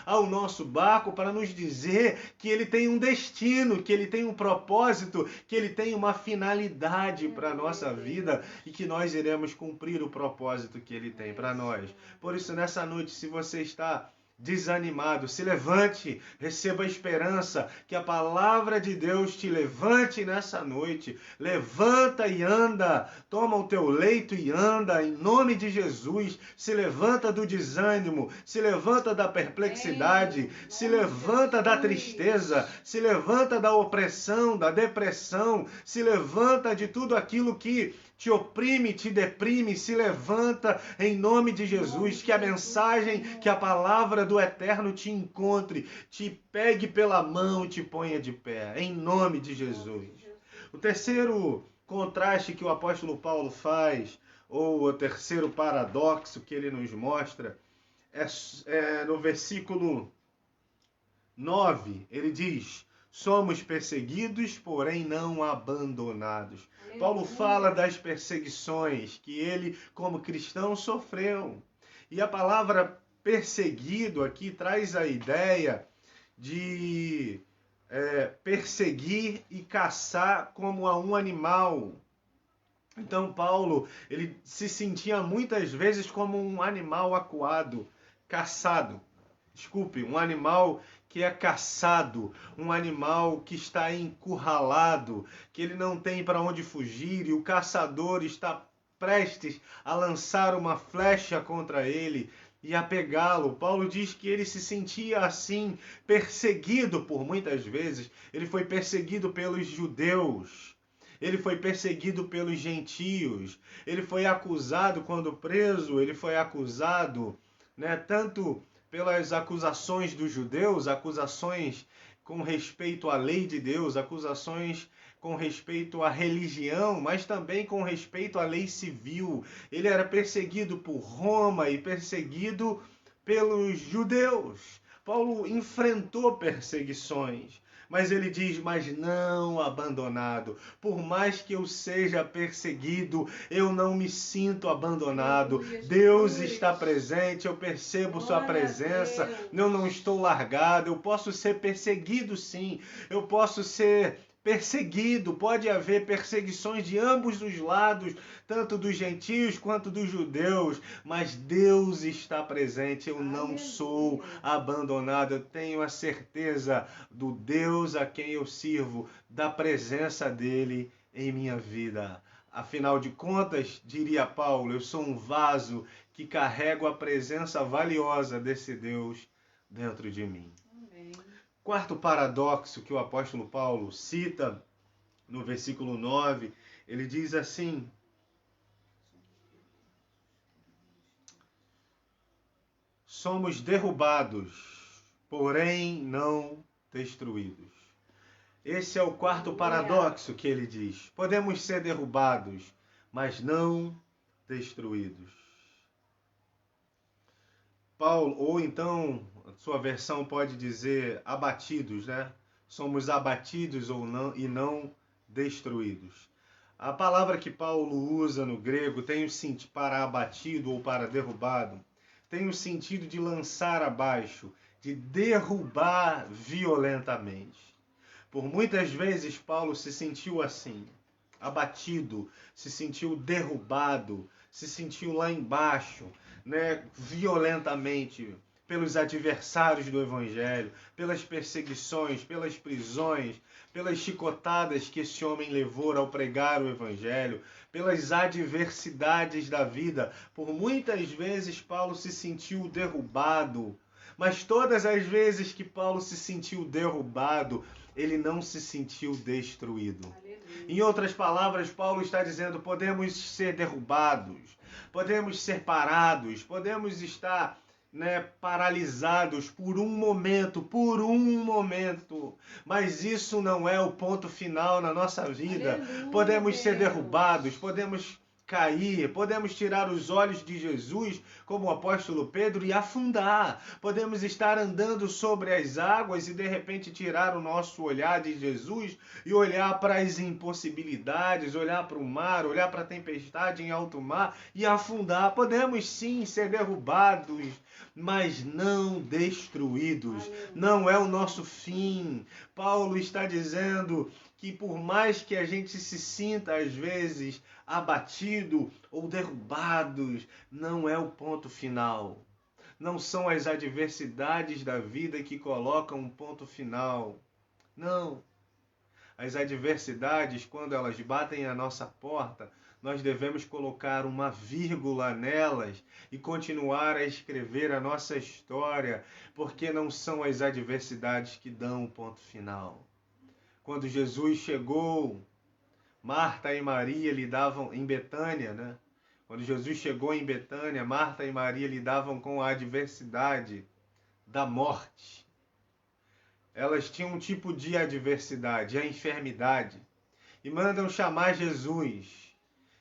Speaker 1: ao nosso barco para nos dizer que ele tem um destino, que ele tem um propósito, que ele tem uma finalidade para a nossa vida e que nós iremos cumprir o propósito que ele tem para nós. Por isso, nessa noite, se você está desanimado, se levante, receba a esperança, que a palavra de Deus te levante nessa noite. Levanta e anda, toma o teu leito e anda, em nome de Jesus. Se levanta do desânimo, se levanta da perplexidade, se levanta da tristeza, se levanta da opressão, da depressão, se levanta de tudo aquilo que te oprime, te deprime, se levanta em nome de Jesus, que a mensagem, que a palavra glória do Eterno te encontre, te pegue pela mão e te ponha de pé, em nome de Jesus. O terceiro contraste que o apóstolo Paulo faz, ou o terceiro paradoxo que ele nos mostra, é no versículo 9, ele diz: somos perseguidos, porém não abandonados. Paulo fala das perseguições que ele, como cristão, sofreu. E a palavra perseguido aqui traz a ideia de perseguir e caçar como a um animal. Então Paulo, ele se sentia muitas vezes como um animal acuado, caçado. Desculpe, um animal que é caçado, um animal que está encurralado, que ele não tem para onde fugir e o caçador está prestes a lançar uma flecha contra ele e a pegá-lo. Paulo diz que ele se sentia assim, perseguido por muitas vezes. Ele foi perseguido pelos judeus. Ele foi perseguido pelos gentios. Ele foi acusado, quando preso, ele foi acusado, tanto pelas acusações dos judeus, acusações com respeito à lei de Deus, acusações com respeito à religião, mas também com respeito à lei civil. Ele era perseguido por Roma e perseguido pelos judeus. Paulo enfrentou perseguições. Mas ele diz, mas não abandonado. Por mais que eu seja perseguido, eu não me sinto abandonado. Deus está presente, eu percebo sua presença. Eu não estou largado, eu posso ser perseguido sim. Eu posso ser perseguido, pode haver perseguições de ambos os lados, tanto dos gentios quanto dos judeus, mas Deus está presente, eu não sou abandonado, eu tenho a certeza do Deus a quem eu sirvo, da presença dele em minha vida. Afinal de contas, diria Paulo, eu sou um vaso que carrego a presença valiosa desse Deus dentro de mim. Quarto paradoxo que o apóstolo Paulo cita no versículo 9, ele diz assim: somos derrubados, porém não destruídos. Esse é o quarto paradoxo que ele diz. Podemos ser derrubados, mas não destruídos. Paulo, ou então, sua versão pode dizer abatidos, Somos abatidos ou não, e não destruídos. A palavra que Paulo usa no grego tem o sentido para abatido ou para derrubado, tem o sentido de lançar abaixo, de derrubar violentamente. Por muitas vezes Paulo se sentiu assim, abatido, se sentiu derrubado, se sentiu lá embaixo, violentamente, pelos adversários do Evangelho, pelas perseguições, pelas prisões, pelas chicotadas que esse homem levou ao pregar o Evangelho, pelas adversidades da vida. Por muitas vezes Paulo se sentiu derrubado, mas todas as vezes que Paulo se sentiu derrubado, ele não se sentiu destruído. Em outras palavras, Paulo está dizendo, podemos ser derrubados, podemos ser parados, podemos estar paralisados por um momento, mas isso não é o ponto final na nossa vida.
Speaker 2: Aleluia,
Speaker 1: podemos ser
Speaker 2: Deus.
Speaker 1: derrubados, podemos cair, podemos tirar os olhos de Jesus, como o apóstolo Pedro, e afundar. Podemos estar andando sobre as águas e de repente tirar o nosso olhar de Jesus e olhar para as impossibilidades, olhar para o mar, olhar para a tempestade em alto mar e afundar. Podemos sim ser derrubados, mas não destruídos. Não é o nosso fim. Paulo está dizendo que por mais que a gente se sinta às vezes abatido ou derrubados, não é o ponto final. Não são as adversidades da vida que colocam um ponto final. Não. As adversidades, quando elas batem à nossa porta, nós devemos colocar uma vírgula nelas e continuar a escrever a nossa história, porque não são as adversidades que dão o ponto final. Quando Jesus chegou, Marta e Maria lidavam em Betânia, Quando Jesus chegou em Betânia, Marta e Maria lidavam com a adversidade da morte. Elas tinham um tipo de adversidade, a enfermidade. E mandam chamar Jesus.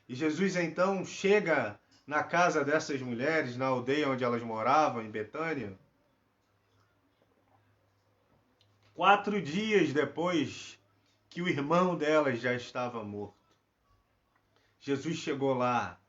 Speaker 1: E Jesus então chega na casa dessas mulheres, na aldeia onde elas moravam, em Betânia. 4 dias depois que o irmão delas já estava morto. Jesus chegou lá.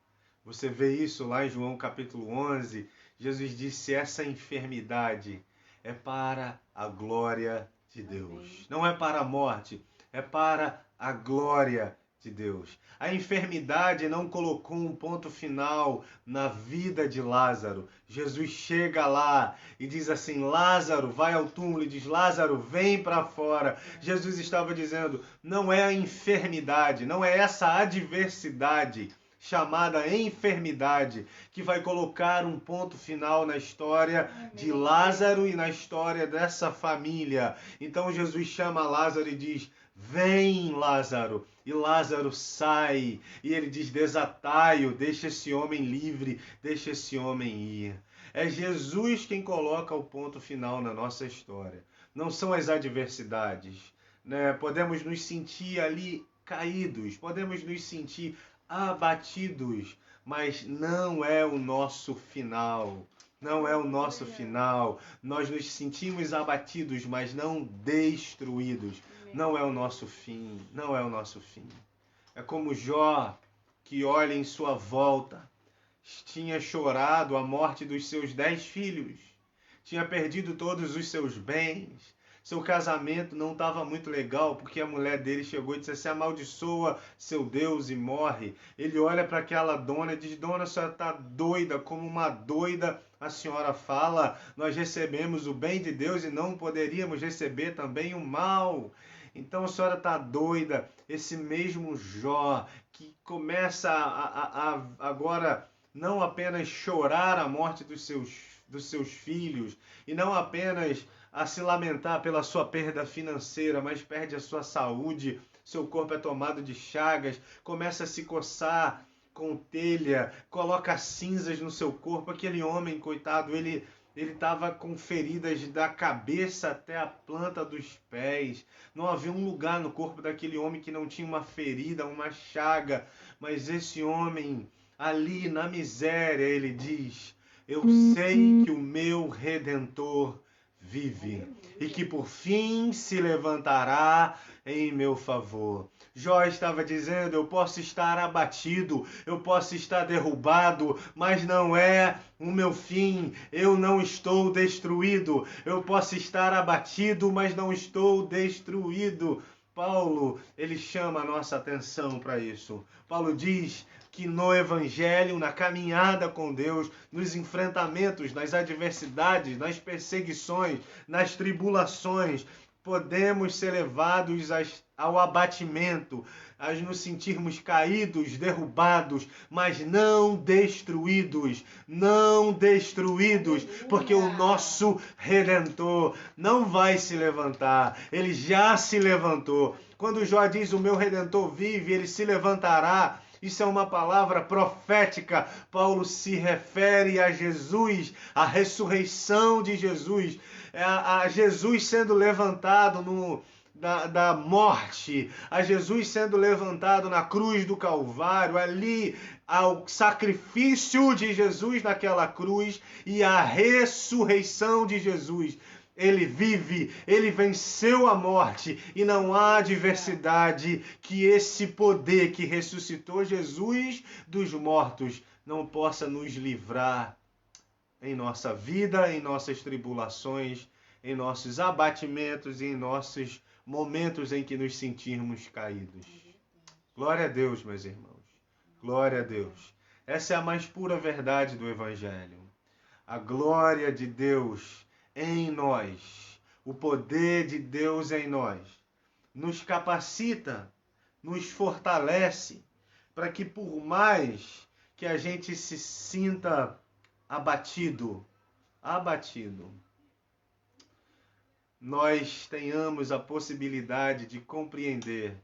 Speaker 1: Você vê isso lá em João capítulo 11. Jesus disse: essa enfermidade é para a glória de Deus. Amém. Não é para a morte, é para a glória de Deus. A enfermidade não colocou um ponto final na vida de Lázaro. Jesus chega lá e diz assim: Lázaro, vai ao túmulo, e diz: Lázaro, vem para fora. Jesus estava dizendo: não é a enfermidade, não é essa adversidade chamada enfermidade que vai colocar um ponto final na história de Lázaro e na história dessa família. Então Jesus chama Lázaro e diz: vem, Lázaro. E Lázaro sai e ele diz: desatai-o, deixa esse homem livre, deixa esse homem ir. É Jesus quem coloca o ponto final na nossa história. Não são as adversidades, né? Podemos nos sentir ali caídos, podemos nos sentir abatidos, mas não é o nosso final. Não é o nosso final. Nós nos sentimos abatidos, mas não destruídos. Não é o nosso fim. Não é o nosso fim. É como Jó, que olha em sua volta. Tinha chorado a morte dos seus 10 filhos. Tinha perdido todos os seus bens. Seu casamento não estava muito legal, porque a mulher dele chegou e disse assim: amaldiçoa seu Deus e morre. Ele olha para aquela dona e diz: dona, a senhora está doida, como uma doida a senhora fala. Nós recebemos o bem de Deus e não poderíamos receber também o mal. Então a senhora está doida. Esse mesmo Jó, que começa a agora não apenas chorar a morte dos seus filhos, e não apenas a se lamentar pela sua perda financeira, mas perde a sua saúde, seu corpo é tomado de chagas, começa a se coçar com telha, coloca cinzas no seu corpo. Aquele homem, coitado, ele estava com feridas da cabeça até a planta dos pés. Não havia um lugar no corpo daquele homem que não tinha uma ferida, uma chaga. Mas esse homem, ali na miséria, ele diz: eu sei que o meu Redentor vive e que por fim se levantará em meu favor. Jó estava dizendo: eu posso estar abatido, eu posso estar derrubado, mas não é o meu fim. Eu não estou destruído. Eu posso estar abatido, mas não estou destruído. Paulo, ele chama a nossa atenção para isso. Paulo diz que no Evangelho, na caminhada com Deus, nos enfrentamentos, nas adversidades, nas perseguições, nas tribulações, podemos ser levados ao abatimento, a nos sentirmos caídos, derrubados, mas não destruídos, porque o nosso Redentor não vai se levantar, ele já se levantou. Quando Jó diz: o meu Redentor vive, ele se levantará, isso é uma palavra profética. Paulo se refere a Jesus, a ressurreição de Jesus, a Jesus sendo levantado da morte, a Jesus sendo levantado na cruz do Calvário, ali ao sacrifício de Jesus naquela cruz e a ressurreição de Jesus. Ele vive, ele venceu a morte e não há adversidade que esse poder que ressuscitou Jesus dos mortos não possa nos livrar em nossa vida, em nossas tribulações, em nossos abatimentos e em nossos momentos em que nos sentirmos caídos. Glória a Deus, meus irmãos. Glória a Deus. Essa é a mais pura verdade do Evangelho. A glória de Deus em nós, o poder de Deus em nós, nos capacita, nos fortalece, para que por mais que a gente se sinta abatido, nós tenhamos a possibilidade de compreender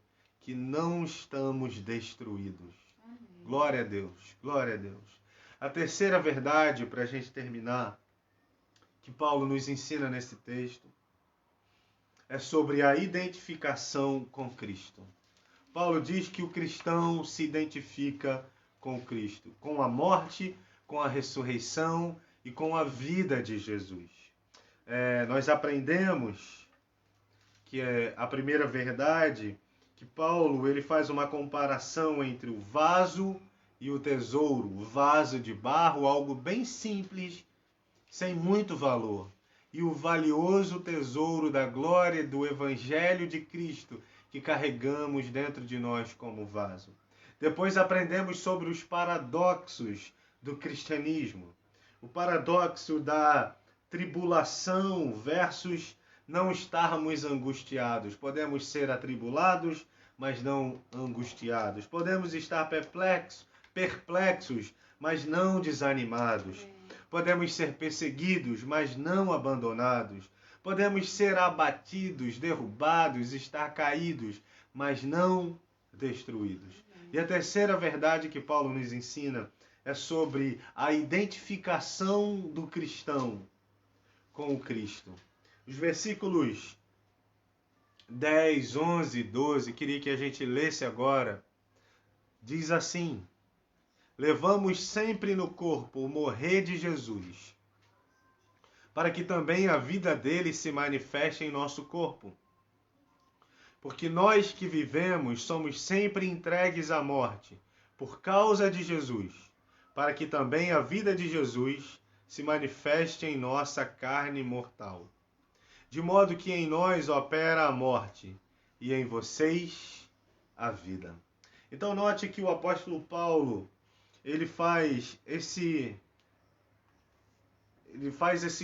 Speaker 1: que não estamos destruídos. Glória a Deus, glória a Deus. A terceira verdade, para a gente terminar, que Paulo nos ensina nesse texto é sobre a identificação com Cristo. Paulo diz que o cristão se identifica com Cristo, com a morte, com a ressurreição e com a vida de Jesus. Nós aprendemos que a primeira verdade, que Paulo ele faz uma comparação entre o vaso e o tesouro, o vaso de barro, algo bem simples, sem muito valor, e o valioso tesouro da glória do Evangelho de Cristo que carregamos dentro de nós como vaso. Depois aprendemos sobre os paradoxos do cristianismo. O paradoxo da tribulação versus não estarmos angustiados. Podemos ser atribulados, mas não angustiados. Podemos estar perplexos, mas não desanimados. Podemos ser perseguidos, mas não abandonados. Podemos ser abatidos, derrubados, estar caídos, mas não destruídos. E a terceira verdade que Paulo nos ensina é sobre a identificação do cristão com o Cristo. Os versículos 10, 11 e 12, queria que a gente lesse agora, diz assim: levamos sempre no corpo o morrer de Jesus, para que também a vida dele se manifeste em nosso corpo. Porque nós que vivemos somos sempre entregues à morte, por causa de Jesus, para que também a vida de Jesus se manifeste em nossa carne mortal. De modo que em nós opera a morte, e em vocês a vida. Então note que o apóstolo Paulo, ele faz esse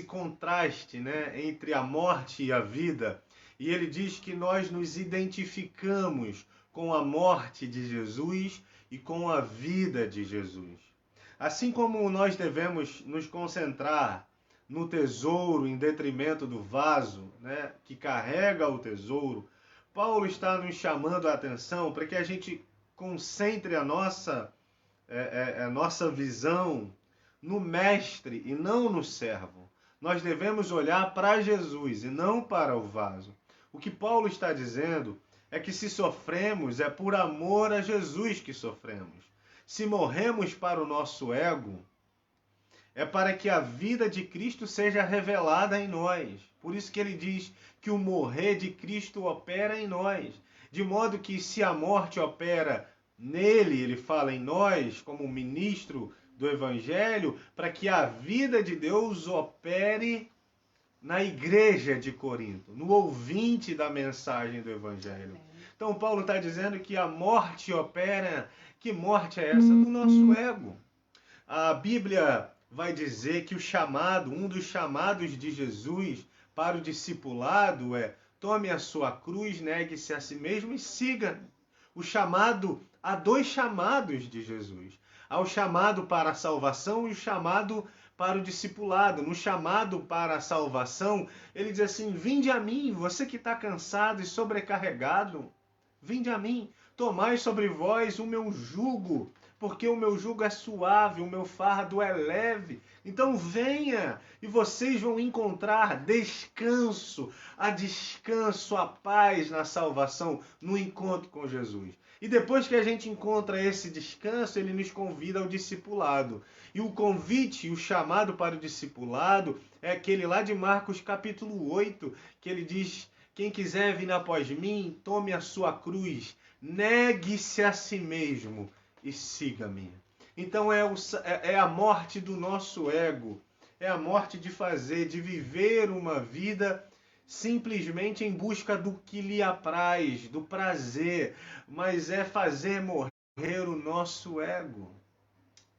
Speaker 1: contraste, né, entre a morte e a vida, e ele diz que nós nos identificamos com a morte de Jesus e com a vida de Jesus. Assim como nós devemos nos concentrar no tesouro em detrimento do vaso, né, que carrega o tesouro, Paulo está nos chamando a atenção para que a gente concentre a nossa visão no mestre e não no servo. Nós devemos olhar para Jesus e não para o vaso. O que Paulo está dizendo é que se sofremos, é por amor a Jesus que sofremos. Se morremos para o nosso ego, é para que a vida de Cristo seja revelada em nós. Por isso que ele diz que o morrer de Cristo opera em nós. De modo que se a morte opera nele, ele fala em nós, como ministro do Evangelho, para que a vida de Deus opere na igreja de Corinto, no ouvinte da mensagem do Evangelho. Então Paulo está dizendo que a morte opera. Que morte é essa? Do nosso ego. A Bíblia vai dizer que um dos chamados de Jesus para o discipulado é: tome a sua cruz, negue-se a si mesmo e siga. Há dois chamados de Jesus. Há o chamado para a salvação e o chamado para o discipulado. No chamado para a salvação, ele diz assim: vinde a mim, você que está cansado e sobrecarregado, vinde a mim, tomai sobre vós o meu jugo, porque o meu jugo é suave, o meu fardo é leve. Então venha e vocês vão encontrar descanso, a paz na salvação, no encontro com Jesus. E depois que a gente encontra esse descanso, ele nos convida ao discipulado. E o convite, o chamado para o discipulado, é aquele lá de Marcos capítulo 8, que ele diz: quem quiser vir após mim, tome a sua cruz, negue-se a si mesmo e siga-me. Então é a morte do nosso ego, é a morte de viver uma vida simplesmente em busca do que lhe apraz, do prazer, mas é fazer morrer o nosso ego.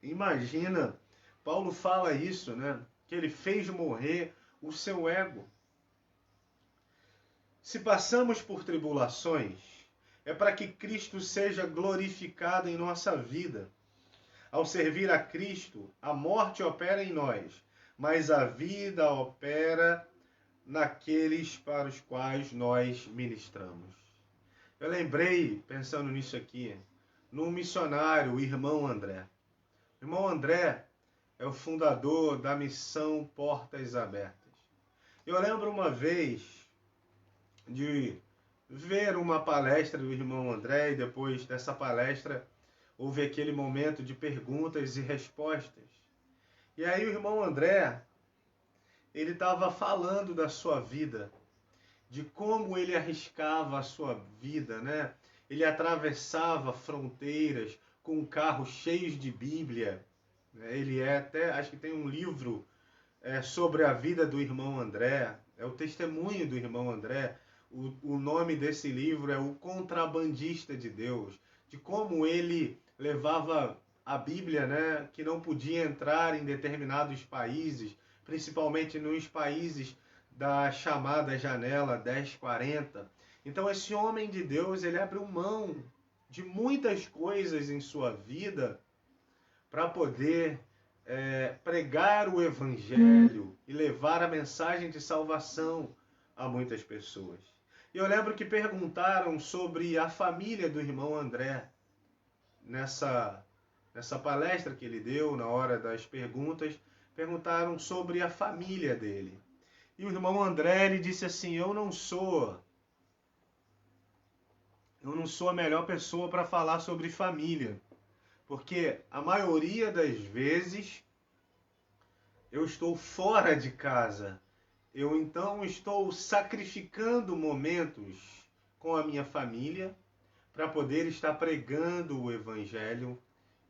Speaker 1: Imagina, Paulo fala isso, né? Que ele fez morrer o seu ego. Se passamos por tribulações, é para que Cristo seja glorificado em nossa vida. Ao servir a Cristo, a morte opera em nós, mas a vida opera naqueles para os quais nós ministramos. Eu lembrei, pensando nisso aqui, num missionário, o irmão André. O irmão André é o fundador da missão Portas Abertas. Eu lembro uma vez de ver uma palestra do irmão André e depois dessa palestra houve aquele momento de perguntas e respostas. E aí o irmão André, ele estava falando da sua vida, de como ele arriscava a sua vida, né? Ele atravessava fronteiras com carros cheios de Bíblia. Ele até, acho que tem um livro sobre a vida do irmão André, é o testemunho do irmão André. O nome desse livro é O Contrabandista de Deus, de como ele levava a Bíblia, né, que não podia entrar em determinados países, principalmente nos países da chamada janela 1040. Então esse homem de Deus, ele abriu mão de muitas coisas em sua vida para poder pregar o evangelho e levar a mensagem de salvação a muitas pessoas. E eu lembro que perguntaram sobre a família do irmão André nessa palestra que ele deu, na hora das perguntas, perguntaram sobre a família dele. E o irmão André, ele disse assim: eu não sou a melhor pessoa para falar sobre família, porque a maioria das vezes eu estou fora de casa. Eu então estou sacrificando momentos com a minha família para poder estar pregando o evangelho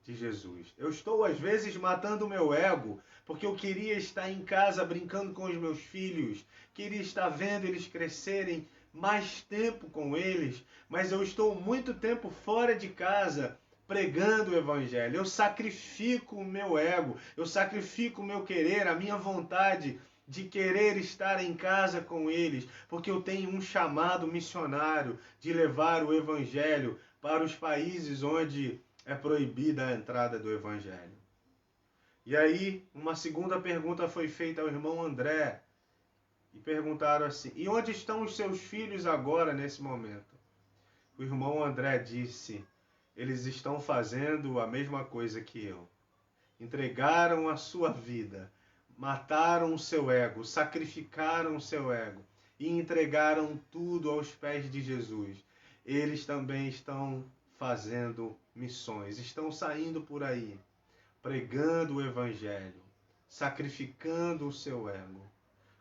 Speaker 1: de Jesus. Eu estou às vezes matando o meu ego, porque eu queria estar em casa brincando com os meus filhos, queria estar vendo eles crescerem, mais tempo com eles, mas eu estou muito tempo fora de casa pregando o evangelho. Eu sacrifico o meu ego, eu sacrifico o meu querer, a minha vontade de querer estar em casa com eles, porque eu tenho um chamado missionário de levar o evangelho para os países onde é proibida a entrada do evangelho. E aí, uma segunda pergunta foi feita ao irmão André, e perguntaram assim: e onde estão os seus filhos agora, nesse momento? O irmão André disse: eles estão fazendo a mesma coisa que eu. Entregaram a sua vida, mataram o seu ego, sacrificaram o seu ego e entregaram tudo aos pés de Jesus. Eles também estão fazendo missões, estão saindo por aí, pregando o evangelho, sacrificando o seu ego.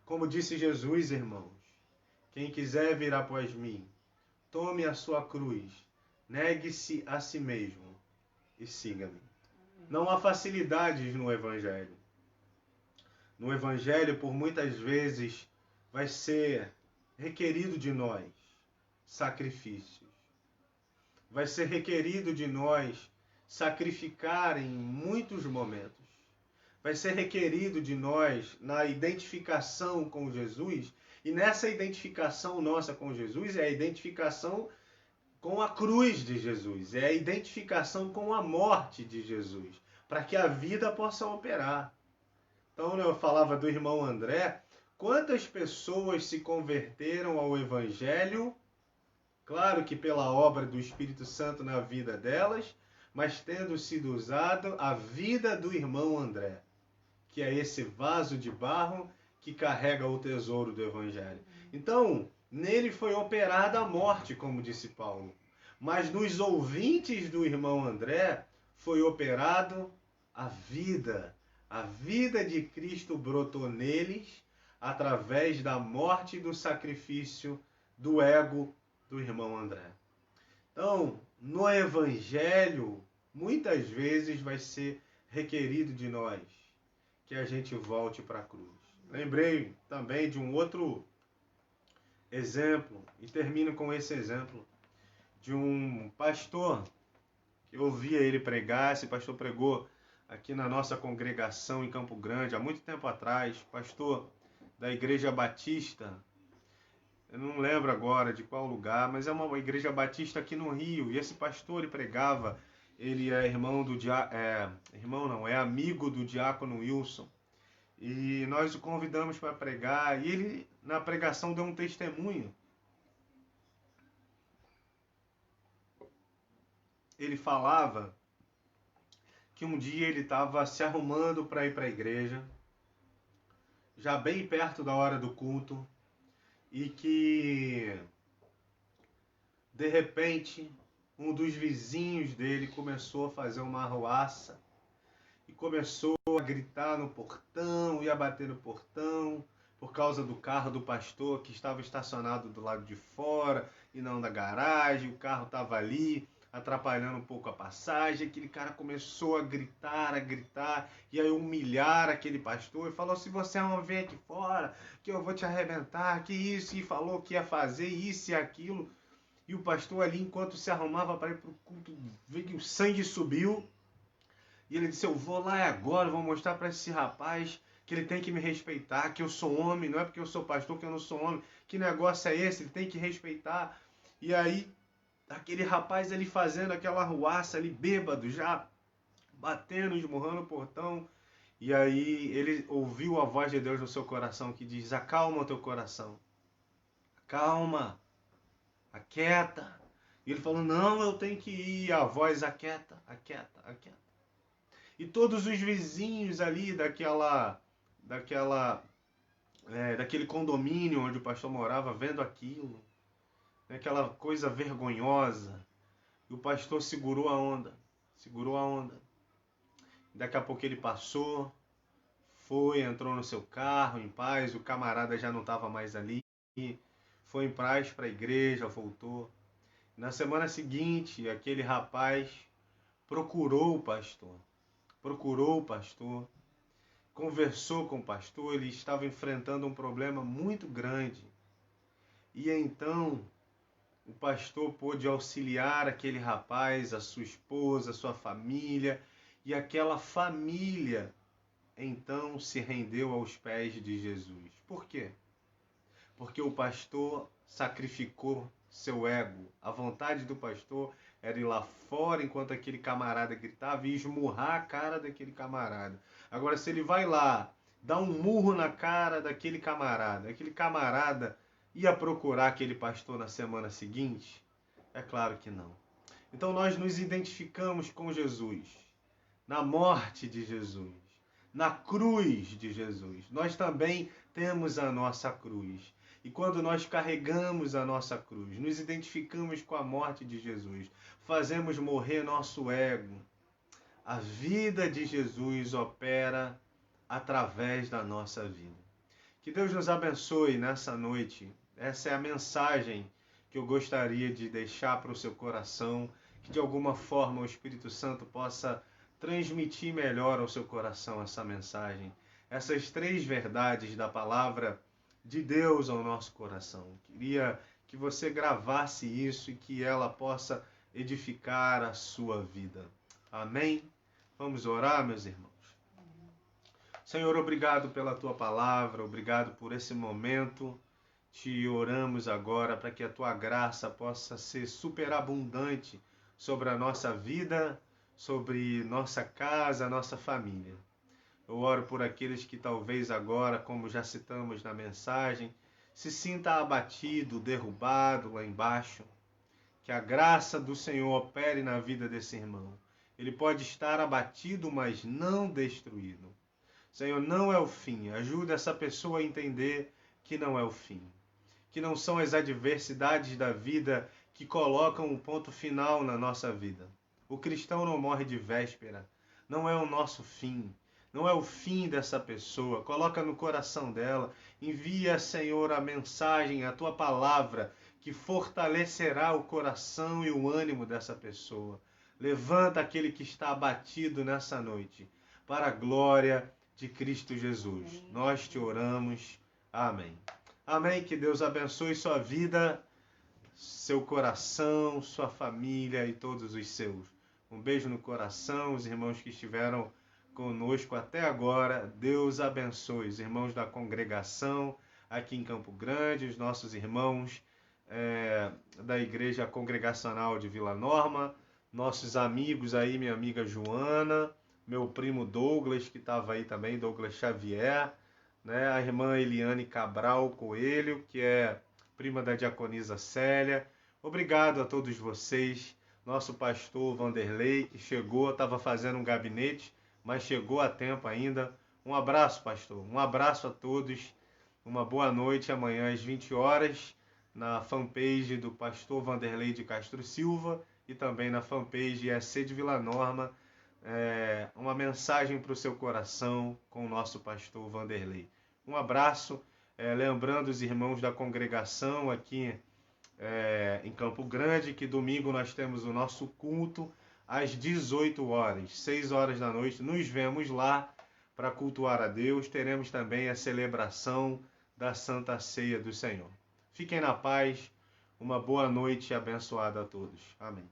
Speaker 1: Como disse Jesus, irmãos, quem quiser vir após mim, tome a sua cruz, negue-se a si mesmo e siga-me. Não há facilidades no evangelho. No evangelho, por muitas vezes, vai ser requerido de nós sacrifícios. Vai ser requerido de nós sacrificar em muitos momentos. Vai ser requerido de nós, na identificação com Jesus, e nessa identificação nossa com Jesus é a identificação com a cruz de Jesus, é a identificação com a morte de Jesus, para que a vida possa operar. Então, eu falava do irmão André, quantas pessoas se converteram ao Evangelho, claro que pela obra do Espírito Santo na vida delas, mas tendo sido usado a vida do irmão André, que é esse vaso de barro que carrega o tesouro do Evangelho. Então, nele foi operada a morte, como disse Paulo, mas nos ouvintes do irmão André foi operado a vida. A vida de Cristo brotou neles através da morte e do sacrifício do ego do irmão André. Então, no Evangelho, muitas vezes vai ser requerido de nós que a gente volte para a cruz. Lembrei também de um outro exemplo, e termino com esse exemplo, de um pastor, que eu ouvia ele pregar. Esse pastor pregou aqui na nossa congregação em Campo Grande, há muito tempo atrás, pastor da Igreja Batista, eu não lembro agora de qual lugar, mas é uma Igreja Batista aqui no Rio, e esse pastor, ele pregava, ele é amigo do diácono Wilson, e nós o convidamos para pregar, e ele, na pregação, deu um testemunho. Ele falava que um dia ele estava se arrumando para ir para a igreja, já bem perto da hora do culto, e que de repente um dos vizinhos dele começou a fazer uma arruaça e começou a gritar no portão e a bater no portão por causa do carro do pastor que estava estacionado do lado de fora e não da garagem. O carro estava ali atrapalhando um pouco a passagem. Aquele cara começou a gritar e a humilhar aquele pastor e falou: se você não vem aqui fora que eu vou te arrebentar, que isso, e falou que ia fazer isso e aquilo. E o pastor ali, enquanto se arrumava para ir para o culto, veio que o sangue subiu. E ele disse: eu vou lá agora, vou mostrar para esse rapaz que ele tem que me respeitar, que eu sou homem, não é porque eu sou pastor que eu não sou homem. Que negócio é esse? Ele tem que respeitar. E aí, aquele rapaz ali fazendo aquela arruaça ali, bêbado já, batendo, esmurrando o portão. E aí ele ouviu a voz de Deus no seu coração que diz: acalma o teu coração. Calma, aquieta. E ele falou: não, eu tenho que ir. E a voz: aquieta, aquieta, aquieta. E todos os vizinhos ali daquele condomínio onde o pastor morava, vendo aquilo, aquela coisa vergonhosa. E o pastor segurou a onda. Daqui a pouco ele passou, foi, entrou no seu carro em paz, o camarada já não estava mais ali, foi em paz para a igreja, voltou. Na semana seguinte, aquele rapaz procurou o pastor, conversou com o pastor, ele estava enfrentando um problema muito grande. E então o pastor pôde auxiliar aquele rapaz, a sua esposa, a sua família, e aquela família então se rendeu aos pés de Jesus. Por quê? Porque o pastor sacrificou seu ego. A vontade do pastor era ir lá fora enquanto aquele camarada gritava e esmurrar a cara daquele camarada. Agora, se ele vai lá, dá um murro na cara daquele camarada, aquele camarada ia procurar aquele pastor na semana seguinte? É claro que não. Então nós nos identificamos com Jesus, na morte de Jesus, na cruz de Jesus. Nós também temos a nossa cruz. E quando nós carregamos a nossa cruz, nos identificamos com a morte de Jesus, fazemos morrer nosso ego. A vida de Jesus opera através da nossa vida. Que Deus nos abençoe nessa noite. Essa é a mensagem que eu gostaria de deixar para o seu coração, que de alguma forma o Espírito Santo possa transmitir melhor ao seu coração essa mensagem. Essas 3 verdades da palavra de Deus ao nosso coração. Queria que você gravasse isso e que ela possa edificar a sua vida. Amém? Vamos orar, meus irmãos. Senhor, obrigado pela tua palavra, obrigado por esse momento. Te oramos agora para que a tua graça possa ser superabundante sobre a nossa vida, sobre nossa casa, nossa família. Eu oro por aqueles que talvez agora, como já citamos na mensagem, se sinta abatido, derrubado lá embaixo. Que a graça do Senhor opere na vida desse irmão. Ele pode estar abatido, mas não destruído. Senhor, não é o fim. Ajuda essa pessoa a entender que não é o fim. Que não são as adversidades da vida que colocam um ponto final na nossa vida. O cristão não morre de véspera. Não é o nosso fim. Não é o fim dessa pessoa. Coloca no coração dela. Envia, Senhor, a mensagem, a tua palavra, que fortalecerá o coração e o ânimo dessa pessoa. Levanta aquele que está abatido nessa noite, para a glória de Cristo Jesus. Amém. Nós te oramos. Amém. Amém. Que Deus abençoe sua vida, seu coração, sua família e todos os seus. Um beijo no coração, os irmãos que estiveram conosco até agora. Deus abençoe os irmãos da congregação aqui em Campo Grande, os nossos irmãos da Igreja Congregacional de Vila Norma, nossos amigos aí, minha amiga Joana, meu primo Douglas, que estava aí também, Douglas Xavier, né? A irmã Eliane Cabral Coelho, que é prima da diaconisa Célia. Obrigado a todos vocês. Nosso pastor Vanderlei, que chegou, estava fazendo um gabinete, mas chegou a tempo ainda. Um abraço, pastor. Um abraço a todos. Uma boa noite. Amanhã às 20 horas, na fanpage do pastor Vanderlei de Castro Silva e também na fanpage EC de Vila Norma, uma mensagem para o seu coração com o nosso pastor Vanderlei. Um abraço. Lembrando os irmãos da congregação aqui em Campo Grande, que domingo nós temos o nosso culto às 18 horas, 6 horas da noite. Nos vemos lá para cultuar a Deus. Teremos também a celebração da Santa Ceia do Senhor. Fiquem na paz. Uma boa noite abençoada a todos. Amém.